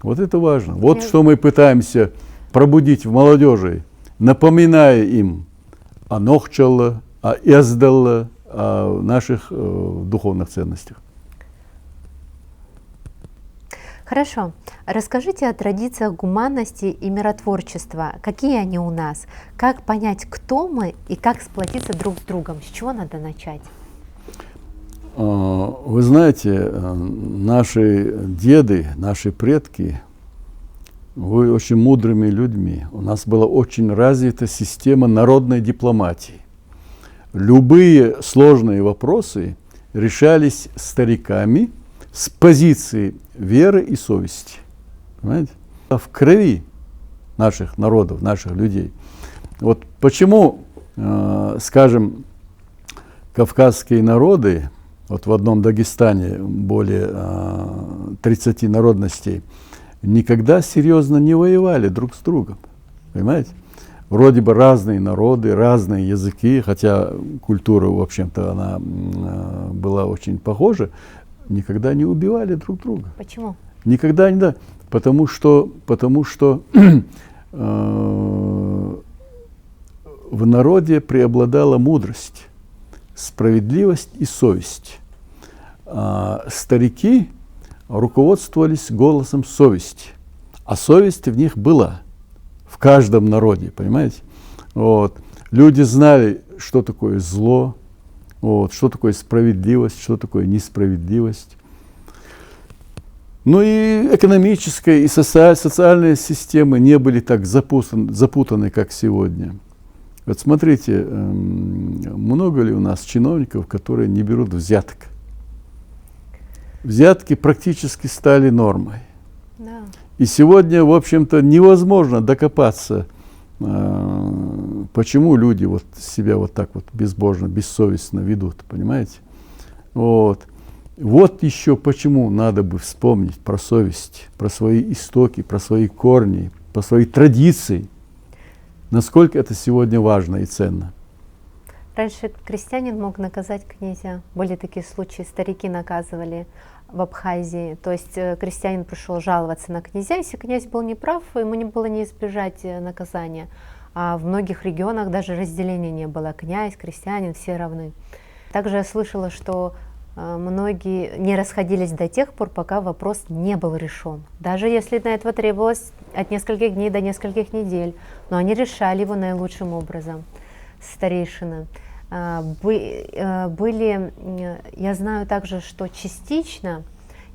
Вот это важно. Вот что мы пытаемся пробудить в молодежи, напоминая им о Нохчалла, о Эздалла, о наших духовных ценностях.
Хорошо. Расскажите о традициях гуманности и миротворчества. Какие они у нас? Как понять, кто мы и как сплотиться друг с другом? С чего надо начать?
Вы знаете, наши деды, наши предки были очень мудрыми людьми. У нас была очень развита система народной дипломатии. Любые сложные вопросы решались стариками с позиции веры и совести. Понимаете? В крови наших народов, наших людей. Вот почему, скажем, кавказские народы, вот в одном Дагестане более 30 народностей, никогда серьезно не воевали друг с другом. Понимаете? Вроде бы разные народы, разные языки, хотя культура, в общем-то, она была очень похожа, никогда не убивали друг друга.
Почему?
Никогда не, да. Потому что в народе преобладала мудрость, справедливость и совесть. А старики руководствовались голосом совести, а совесть в них была, в каждом народе, понимаете? Вот. Люди знали, что такое зло, вот, что такое справедливость, что такое несправедливость. Ну и экономическая и социальные системы не были так запутаны, как сегодня. Вот смотрите, много ли у нас чиновников, которые не берут взяток? Взятки практически стали нормой.
Да.
И сегодня, в общем-то, невозможно докопаться, почему люди вот себя вот так вот безбожно, бессовестно ведут, понимаете? Вот. Вот еще почему надо бы вспомнить про совесть, про свои истоки, про свои корни, про свои традиции. Насколько это сегодня важно и ценно.
Раньше крестьянин мог наказать князя. Были такие случаи, старики наказывали в Абхазии. То есть крестьянин пришел жаловаться на князя, если князь был неправ, ему не было не избежать наказания. А в многих регионах даже разделения не было. Князь, крестьянин, все равны. Также я слышала, что многие не расходились до тех пор, пока вопрос не был решен. Даже если на это требовалось от нескольких дней до нескольких недель. Но они решали его наилучшим образом, старейшины. Я знаю также, что частично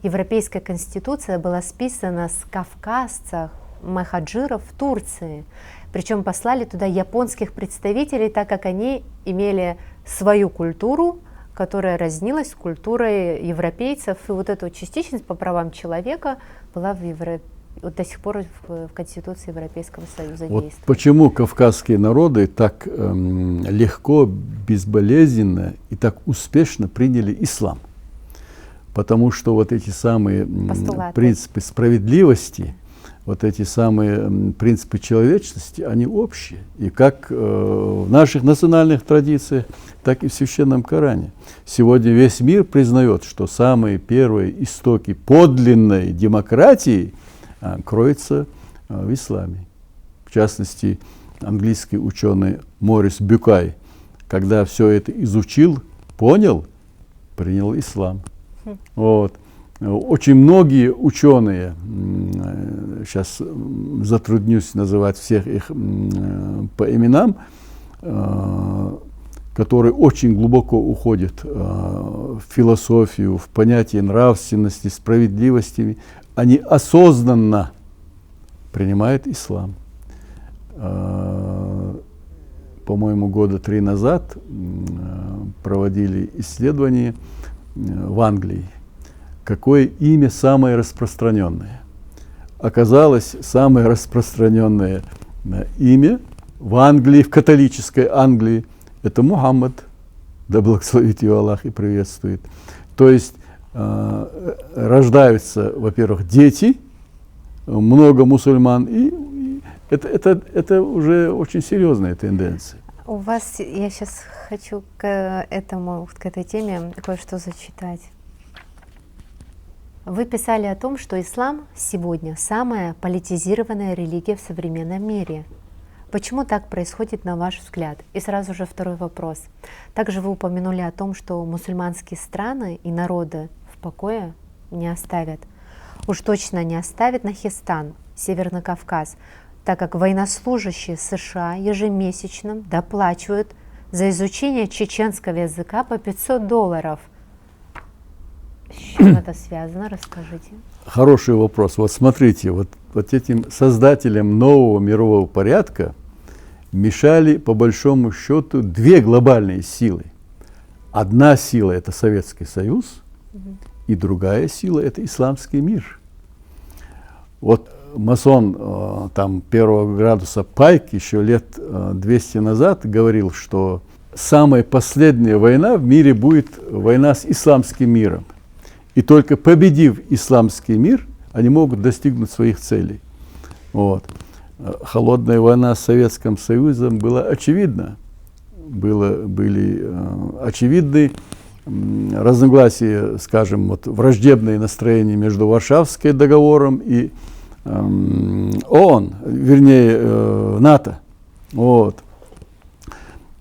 Европейская конституция была списана с кавказцев, махаджиров в Турции. Причем послали туда японских представителей, так как они имели свою культуру, которая разнилась с культурой европейцев. И вот эта частичность по правам человека была вот до сих пор в Конституции Европейского Союза
вот
действует.
почему кавказские народы так легко, безболезненно и так успешно приняли ислам. Потому что вот эти самые принципы справедливости, вот эти самые принципы человечности, они общие. И как в наших национальных традициях, так и в Священном Коране. Сегодня весь мир признает, что самые первые истоки подлинной демократии кроются в исламе. В частности, английский ученый Морис Бюкай, когда все это изучил, понял, принял ислам. Вот. Очень многие ученые, сейчас затруднюсь называть всех их по именам, который очень глубоко уходит в философию, в понятие нравственности, справедливости, они осознанно принимают ислам. По-моему, года 3 назад проводили исследование в Англии, какое имя самое распространенное. Оказалось, самое распространенное имя в Англии, в католической Англии, это Мухаммад, да благословит его Аллах и приветствует. То есть рождаются, во-первых, дети, много мусульман, и это уже очень серьезная тенденция.
У вас, я сейчас хочу к этой теме кое-что зачитать. Вы писали о том, что ислам сегодня самая политизированная религия в современном мире. Почему так происходит, на ваш взгляд? И сразу же второй вопрос. Также вы упомянули о том, что мусульманские страны и народы в покое не оставят. Уж точно не оставят Дагестан, Северный Кавказ, так как военнослужащие США ежемесячно доплачивают за изучение чеченского языка по $500. С чем это связано? Расскажите.
Хороший вопрос. Вот смотрите, вот этим создателям нового мирового порядка мешали, по большому счету, две глобальные силы. Одна сила – это Советский Союз, и другая сила – это исламский мир. Вот масон там первого градуса Пайк еще лет 200 назад говорил, что самая последняя война в мире будет война с исламским миром. И только победив исламский мир, они могут достигнуть своих целей. Вот. Холодная война с Советским Союзом была очевидна. Были очевидны разногласия, скажем, вот, враждебные настроения между Варшавским договором и ООН, вернее, НАТО. Вот.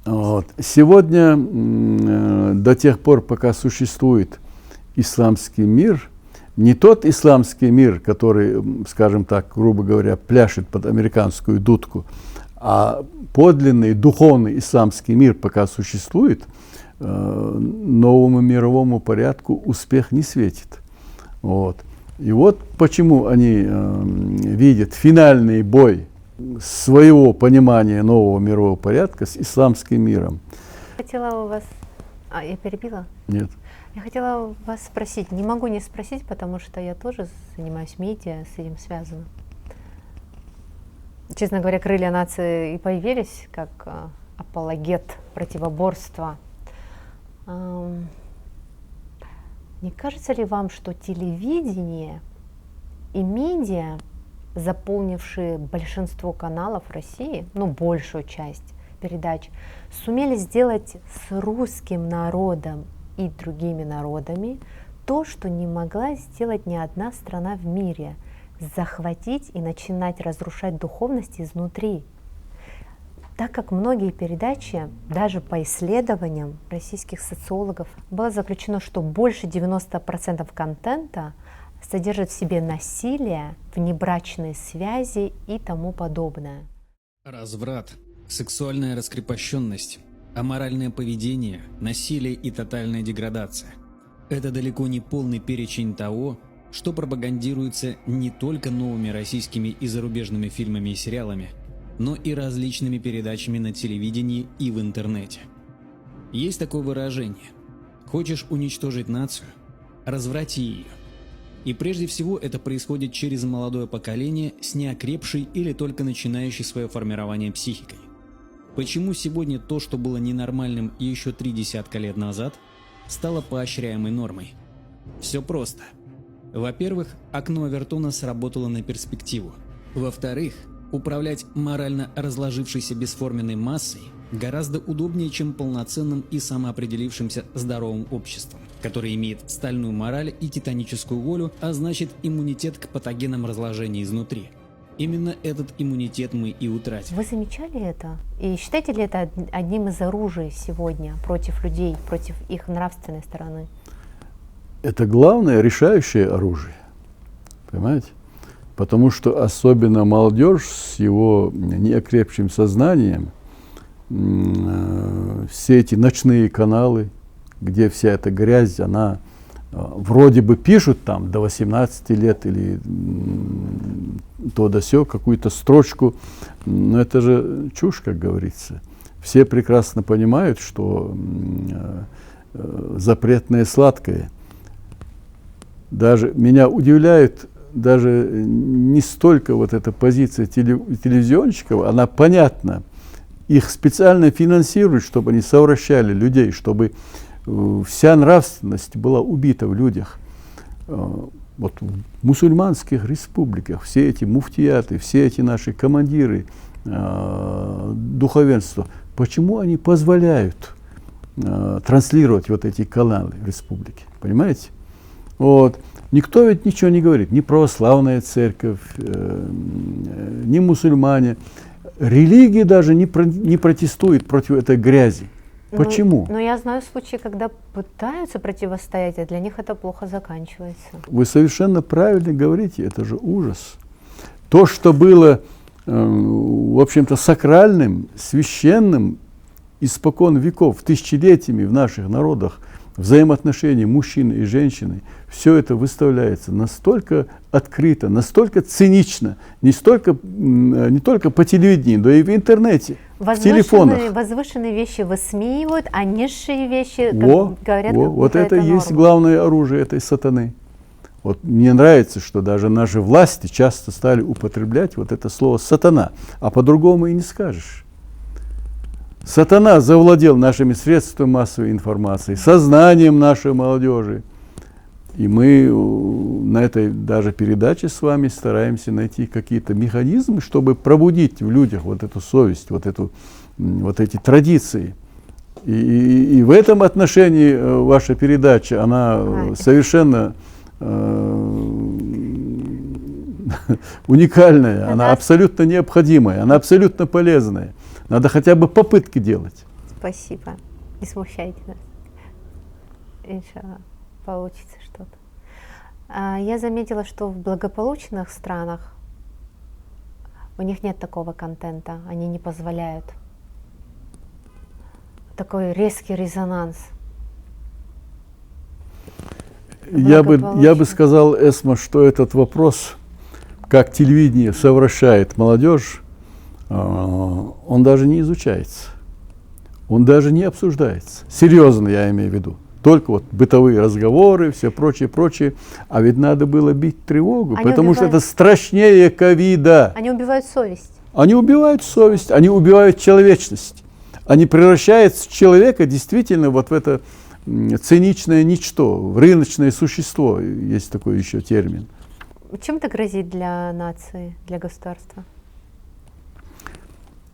Вот. Сегодня, до тех пор, пока существует исламский мир, не тот исламский мир, который, скажем так, грубо говоря, пляшет под американскую дудку, а подлинный духовный исламский мир пока существует, новому мировому порядку успех не светит. Вот. И вот почему они видят финальный бой своего понимания нового мирового порядка с исламским миром.
Хотела у вас... я перебила?
Нет.
Я хотела вас спросить, не могу не спросить, потому что я тоже занимаюсь медиа, с этим связано. Честно говоря, крылья нации и появились как апологет противоборства. Не кажется ли вам, что телевидение и медиа, заполнившие большинство каналов в России, ну большую часть передач, сумели сделать с русским народом и другими народами то, что не могла сделать ни одна страна в мире – захватить и начинать разрушать духовность изнутри? Так как многие передачи, даже по исследованиям российских социологов, было заключено, что больше 90% контента содержит в себе насилие, внебрачные связи и тому подобное.
Разврат, сексуальная раскрепощенность, аморальное поведение, насилие и тотальная деградация – это далеко не полный перечень того, что пропагандируется не только новыми российскими и зарубежными фильмами и сериалами, но и различными передачами на телевидении и в интернете. Есть такое выражение: «Хочешь уничтожить нацию? Разврати ее». И прежде всего это происходит через молодое поколение с неокрепшей или только начинающей свое формирование психикой. Почему сегодня то, что было ненормальным еще 30 лет назад, стало поощряемой нормой? Все просто. Во-первых, окно Овертона сработало на перспективу. Во-вторых, управлять морально разложившейся бесформенной массой гораздо удобнее, чем полноценным и самоопределившимся здоровым обществом, которое имеет стальную мораль и титаническую волю, а значит иммунитет к патогенам разложения изнутри. Именно этот иммунитет мы и утратили.
Вы замечали это? И считаете ли это одним из оружий сегодня против людей, против их нравственной стороны?
Это главное решающее оружие. Понимаете? Потому что особенно молодежь с его неокрепшим сознанием все эти ночные каналы, где вся эта грязь, она вроде бы пишут там до 18 лет или то да сё, какую-то строчку, но это же чушь, как говорится. Все прекрасно понимают, что запретное сладкое. Даже меня удивляет даже не столько вот эта позиция телевизионщиков, она понятна. Их специально финансируют, чтобы они совращали людей, чтобы вся нравственность была убита в людях. Вот в мусульманских республиках все эти муфтияты, все эти наши командиры духовенства, почему они позволяют транслировать вот эти каналы в республике? Понимаете? Вот. Никто ведь ничего не говорит, ни православная церковь, ни мусульмане. Религия даже не протестует против этой грязи. Почему?
Но я знаю случаи, когда пытаются противостоять, а для них это плохо заканчивается.
Вы совершенно правильно говорите, это же ужас. То, что было, в общем-то, сакральным, священным, испокон веков, тысячелетиями в наших народах, взаимоотношения мужчины и женщины, все это выставляется настолько открыто, настолько цинично, не только по телевидению, но и в интернете, в телефонах.
Возвышенные вещи высмеивают, а низшие вещи говорят,
вот это и есть
норма.
главное оружие этой сатаны. Вот мне нравится, что даже наши власти часто стали употреблять вот это слово «сатана», а по-другому и не скажешь. Сатана завладел нашими средствами массовой информации, сознанием нашей молодежи. И мы на этой даже передаче с вами стараемся найти какие-то механизмы, чтобы пробудить в людях вот эту совесть, вот эти традиции. И в этом отношении ваша передача, она совершенно уникальная, она абсолютно необходимая, она абсолютно полезная. Надо хотя бы попытки делать.
Спасибо. Не смущайте нас. Иншаллах, получится что-то. Я заметила, что в благополучных странах у них нет такого контента. Они не позволяют. Такой резкий резонанс.
Я бы сказал, Эсма, что этот вопрос, как телевидение совращает молодежь, он даже не изучается, он даже не обсуждается. Серьезно, я имею в виду. Только вот бытовые разговоры, все прочее. А ведь надо было бить тревогу, потому что это страшнее ковида.
Они убивают совесть.
Они убивают совесть, они убивают человечность. Они превращают человека действительно вот в это циничное ничто, в рыночное существо. Есть такой еще термин.
Чем это грозит для нации, для государства?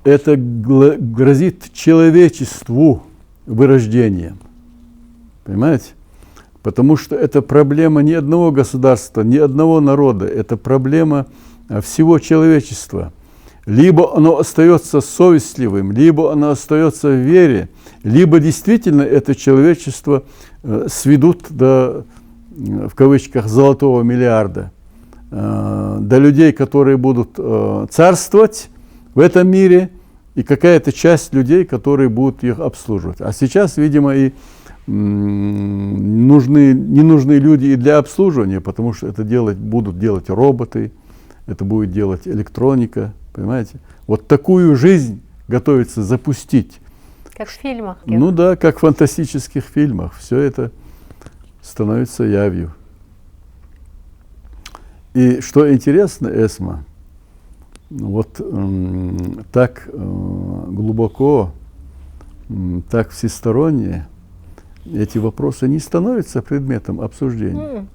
Это грозит человечеству вырождением. Понимаете? Потому что это проблема ни одного государства, ни одного народа. Это проблема всего человечества. Либо оно остается совестливым, либо оно остается в вере, либо действительно это человечество сведут до, в кавычках, золотого миллиарда. До людей, которые будут царствовать в этом мире, и какая-то часть людей, которые будут их обслуживать. А сейчас, видимо, и не нужны люди и для обслуживания, потому что это будут делать роботы, это будет делать электроника, понимаете? Вот такую жизнь готовится запустить.
Как в фильмах.
Ну да, как в фантастических фильмах. Все это становится явью. И что интересно, Эсма, вот так глубоко, так всесторонне эти вопросы не становятся предметом обсуждения.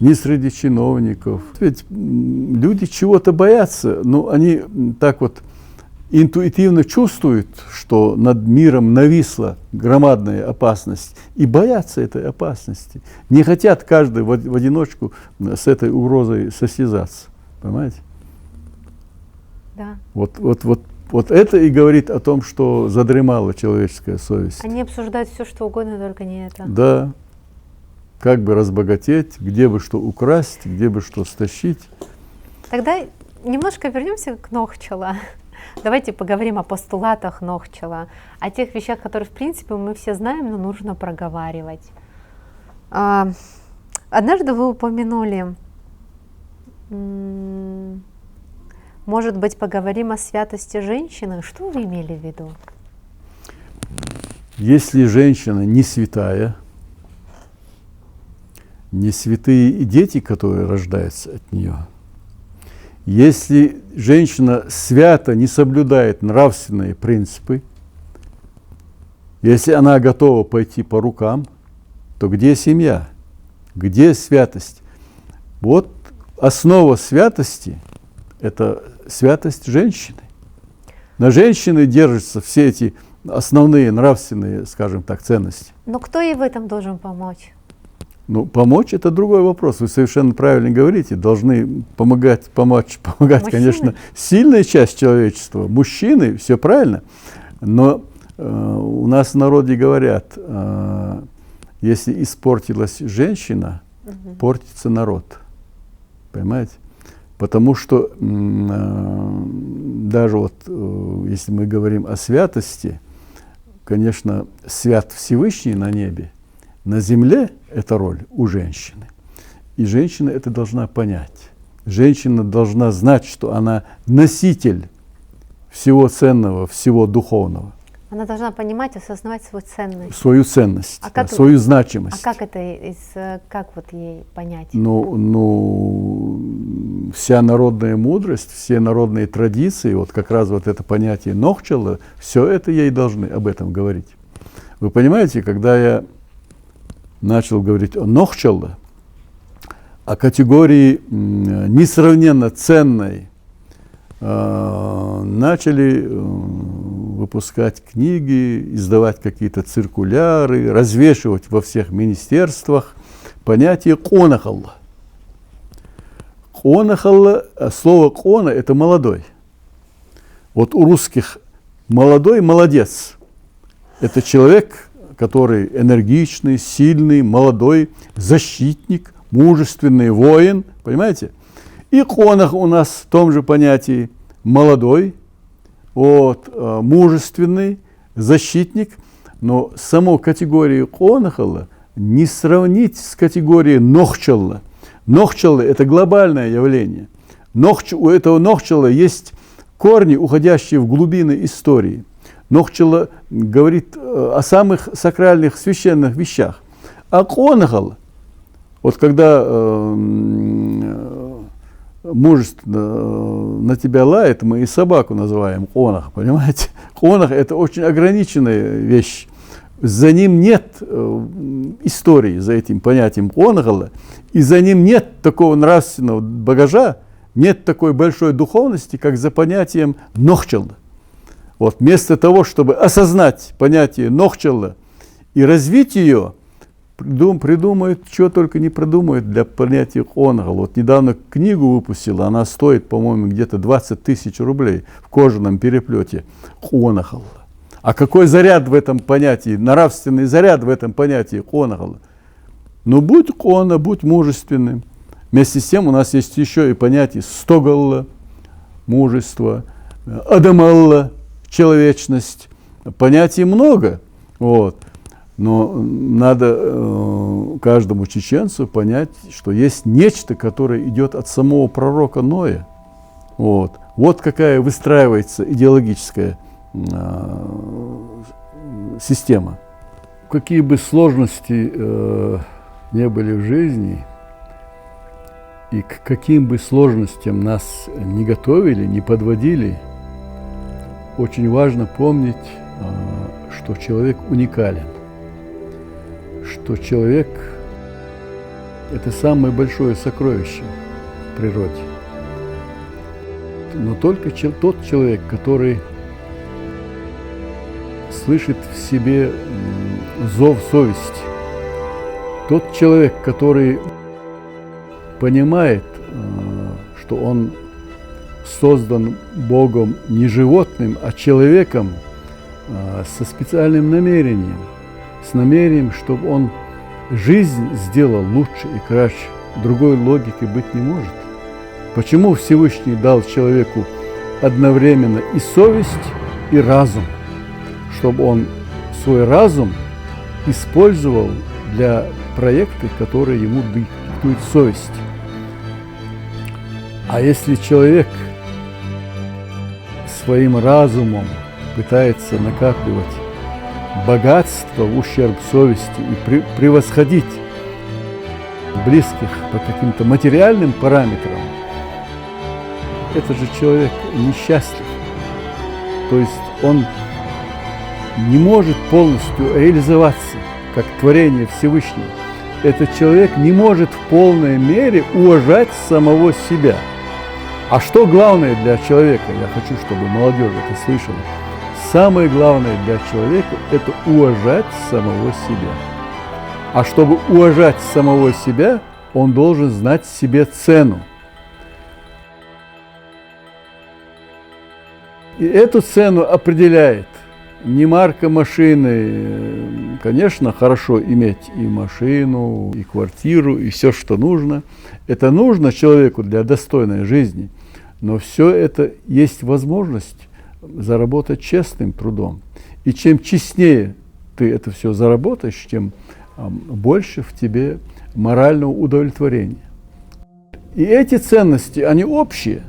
Ни среди чиновников. Ведь люди чего-то боятся, но они так вот интуитивно чувствуют, что над миром нависла громадная опасность, и боятся этой опасности. Не хотят каждый в одиночку с этой угрозой состязаться. Понимаете?
Да.
Вот это и говорит о том, что задремала человеческая совесть.
Они обсуждают все, что угодно, только не это.
Да. Как бы разбогатеть, где бы что украсть, где бы что стащить.
Тогда немножко вернемся к Нохчала. Давайте поговорим о постулатах Нохчала, о тех вещах, которые, в принципе, мы все знаем, но нужно проговаривать. Однажды вы упомянули, может быть, поговорим о святости женщины. Что вы имели в виду?
Если женщина не святая, не святые и дети, которые рождаются от нее, если женщина свято не соблюдает нравственные принципы, если она готова пойти по рукам, то где семья? Где святость? Вот основа святости – это святость женщины. На женщины держатся все эти основные нравственные, скажем так, ценности.
Но кто ей в этом должен помочь?
Ну, помочь – это другой вопрос. Вы совершенно правильно говорите. Должны помогать,
Мужчины?
конечно, сильная часть человечества. Мужчины, все правильно. Но у нас в народе говорят, если испортилась женщина, портится народ. Понимаете? Потому что даже вот, если мы говорим о святости, конечно, свят Всевышний на небе, на земле эта роль у женщины. И женщина это должна понять. Женщина должна знать, что она носитель всего ценного, всего духовного.
Она должна понимать, осознавать свою ценность.
Свою ценность, свою значимость.
А как вот ей понять?
Ну, вся народная мудрость, все народные традиции, вот как раз вот это понятие Нохчала, все это ей должны об этом говорить. Вы понимаете, когда я начал говорить о Нохчала, о категории несравненно ценной, начали выпускать книги, издавать какие-то циркуляры, развешивать во всех министерствах понятие Конахалла. Конахалла, слово Кона – это молодой. Вот у русских молодой – молодец. Это человек, который энергичный, сильный, молодой, защитник, мужественный воин, понимаете? И Конах у нас в том же понятии молодой, вот, мужественный, защитник, но саму категорию Конахала не сравнить с категорией Нохчалла. Нохчалла – это глобальное явление. У этого Нохчалла есть корни, уходящие в глубины истории. Нохчалла говорит о самых сакральных, священных вещах. А Конахал, вот когда мужественно на тебя лает, мы и собаку называем Конах, понимаете? Конах – это очень ограниченная вещь. За ним нет истории, за этим понятием Конахала, и за ним нет такого нравственного багажа, нет такой большой духовности, как за понятием Нохчалла. Вот вместо того, чтобы осознать понятие Нохчалла и развить ее, придумают, что только не придумают для понятия Конахала. Вот недавно книгу выпустила, она стоит, по-моему, где-то 20 тысяч рублей в кожаном переплете. Конахала. А какой заряд в этом понятии, нравственный заряд в этом понятии Конахала? Ну, будь Кона, будь мужественным. Вместе с тем у нас есть еще и понятие Стогалла, мужество, Адамалла, человечность. Понятий много. Вот. Но надо каждому чеченцу понять, что есть нечто, которое идет от самого пророка Ноя. Вот какая выстраивается идеологическая система. Какие бы сложности не были в жизни, и к каким бы сложностям нас не готовили, не подводили, очень важно помнить, что человек уникален. Что человек – это самое большое сокровище в природе. Но только тот человек, который слышит в себе зов совести, тот человек, который понимает, что он создан Богом не животным, а человеком со специальным намерением, с намерением, чтобы он жизнь сделал лучше и краше. Другой логики быть не может. Почему Всевышний дал человеку одновременно и совесть, и разум, чтобы он свой разум использовал для проекта, которые ему диктует совесть. А если человек своим разумом пытается накапливать богатство в ущерб совести и превосходить близких по каким-то материальным параметрам, этот же человек несчастлив. То есть он не может полностью реализоваться как творение Всевышнего. Этот человек не может в полной мере уважать самого себя. А что главное для человека? Я хочу, чтобы молодежь это слышала. Самое главное для человека – это уважать самого себя. А чтобы уважать самого себя, он должен знать себе цену. И эту цену определяет не марка машины. Конечно, хорошо иметь и машину, и квартиру, и все, что нужно. Это нужно человеку для достойной жизни. Но все это есть возможность заработать честным трудом. И чем честнее ты это все заработаешь, тем больше в тебе морального удовлетворения. И эти ценности, они общие.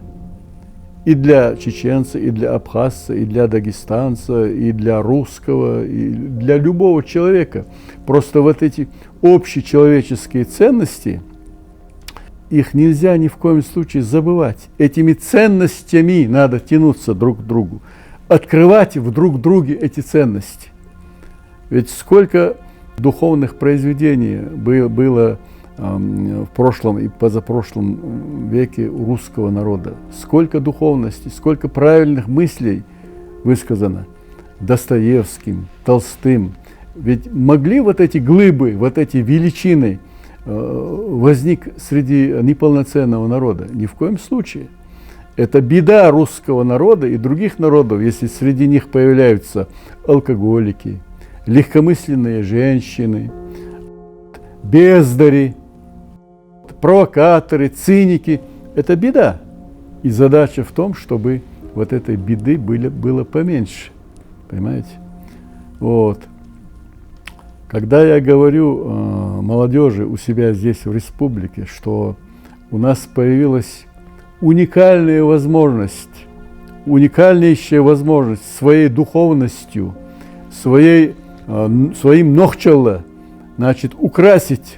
И для чеченца, и для абхазца, и для дагестанца, и для русского, и для любого человека. Просто вот эти общечеловеческие ценности, их нельзя ни в коем случае забывать. Этими ценностями надо тянуться друг к другу, открывать в друг друге эти ценности. Ведь сколько духовных произведений было в прошлом и позапрошлом веке у русского народа. Сколько духовности, сколько правильных мыслей высказано Достоевским, Толстым. Ведь могли вот эти глыбы, вот эти величины возник среди неполноценного народа? Ни в коем случае. Это беда русского народа и других народов, если среди них появляются алкоголики, легкомысленные женщины, бездари, провокаторы, циники. Это беда. И задача в том, чтобы вот этой беды было поменьше. Понимаете? Вот. Когда я говорю молодежи у себя здесь в республике, что у нас появилась уникальная возможность, уникальнейшая возможность своей духовностью, своим нохчалла, значит, украсить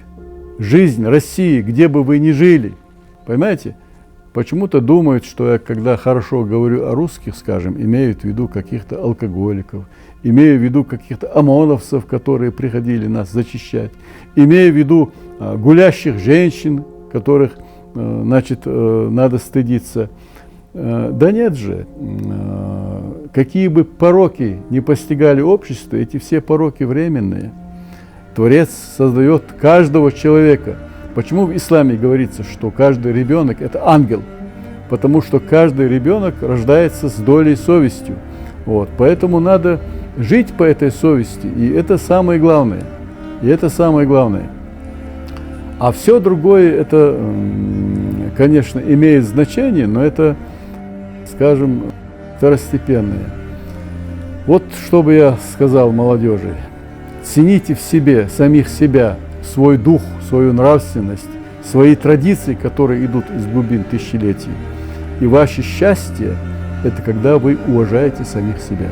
жизнь России, где бы вы ни жили. Понимаете? Почему-то думают, что я, когда хорошо говорю о русских, скажем, имею в виду каких-то алкоголиков, имею в виду каких-то ОМОНовцев, которые приходили нас зачищать, имею в виду гулящих женщин, которых, значит, надо стыдиться. Да нет же, какие бы пороки не постигали общество, эти все пороки временные. Творец создает каждого человека. Почему в исламе говорится, что каждый ребенок – это ангел? Потому что каждый ребенок рождается с долей совестью. Вот. Поэтому надо жить по этой совести, и это самое главное. А все другое, это, конечно, имеет значение, но это, скажем, второстепенное. Вот что бы я сказал молодежи. Цените в себе, самих себя, свой дух, свою нравственность, свои традиции, которые идут из глубин тысячелетий. И ваше счастье – это когда вы уважаете самих себя.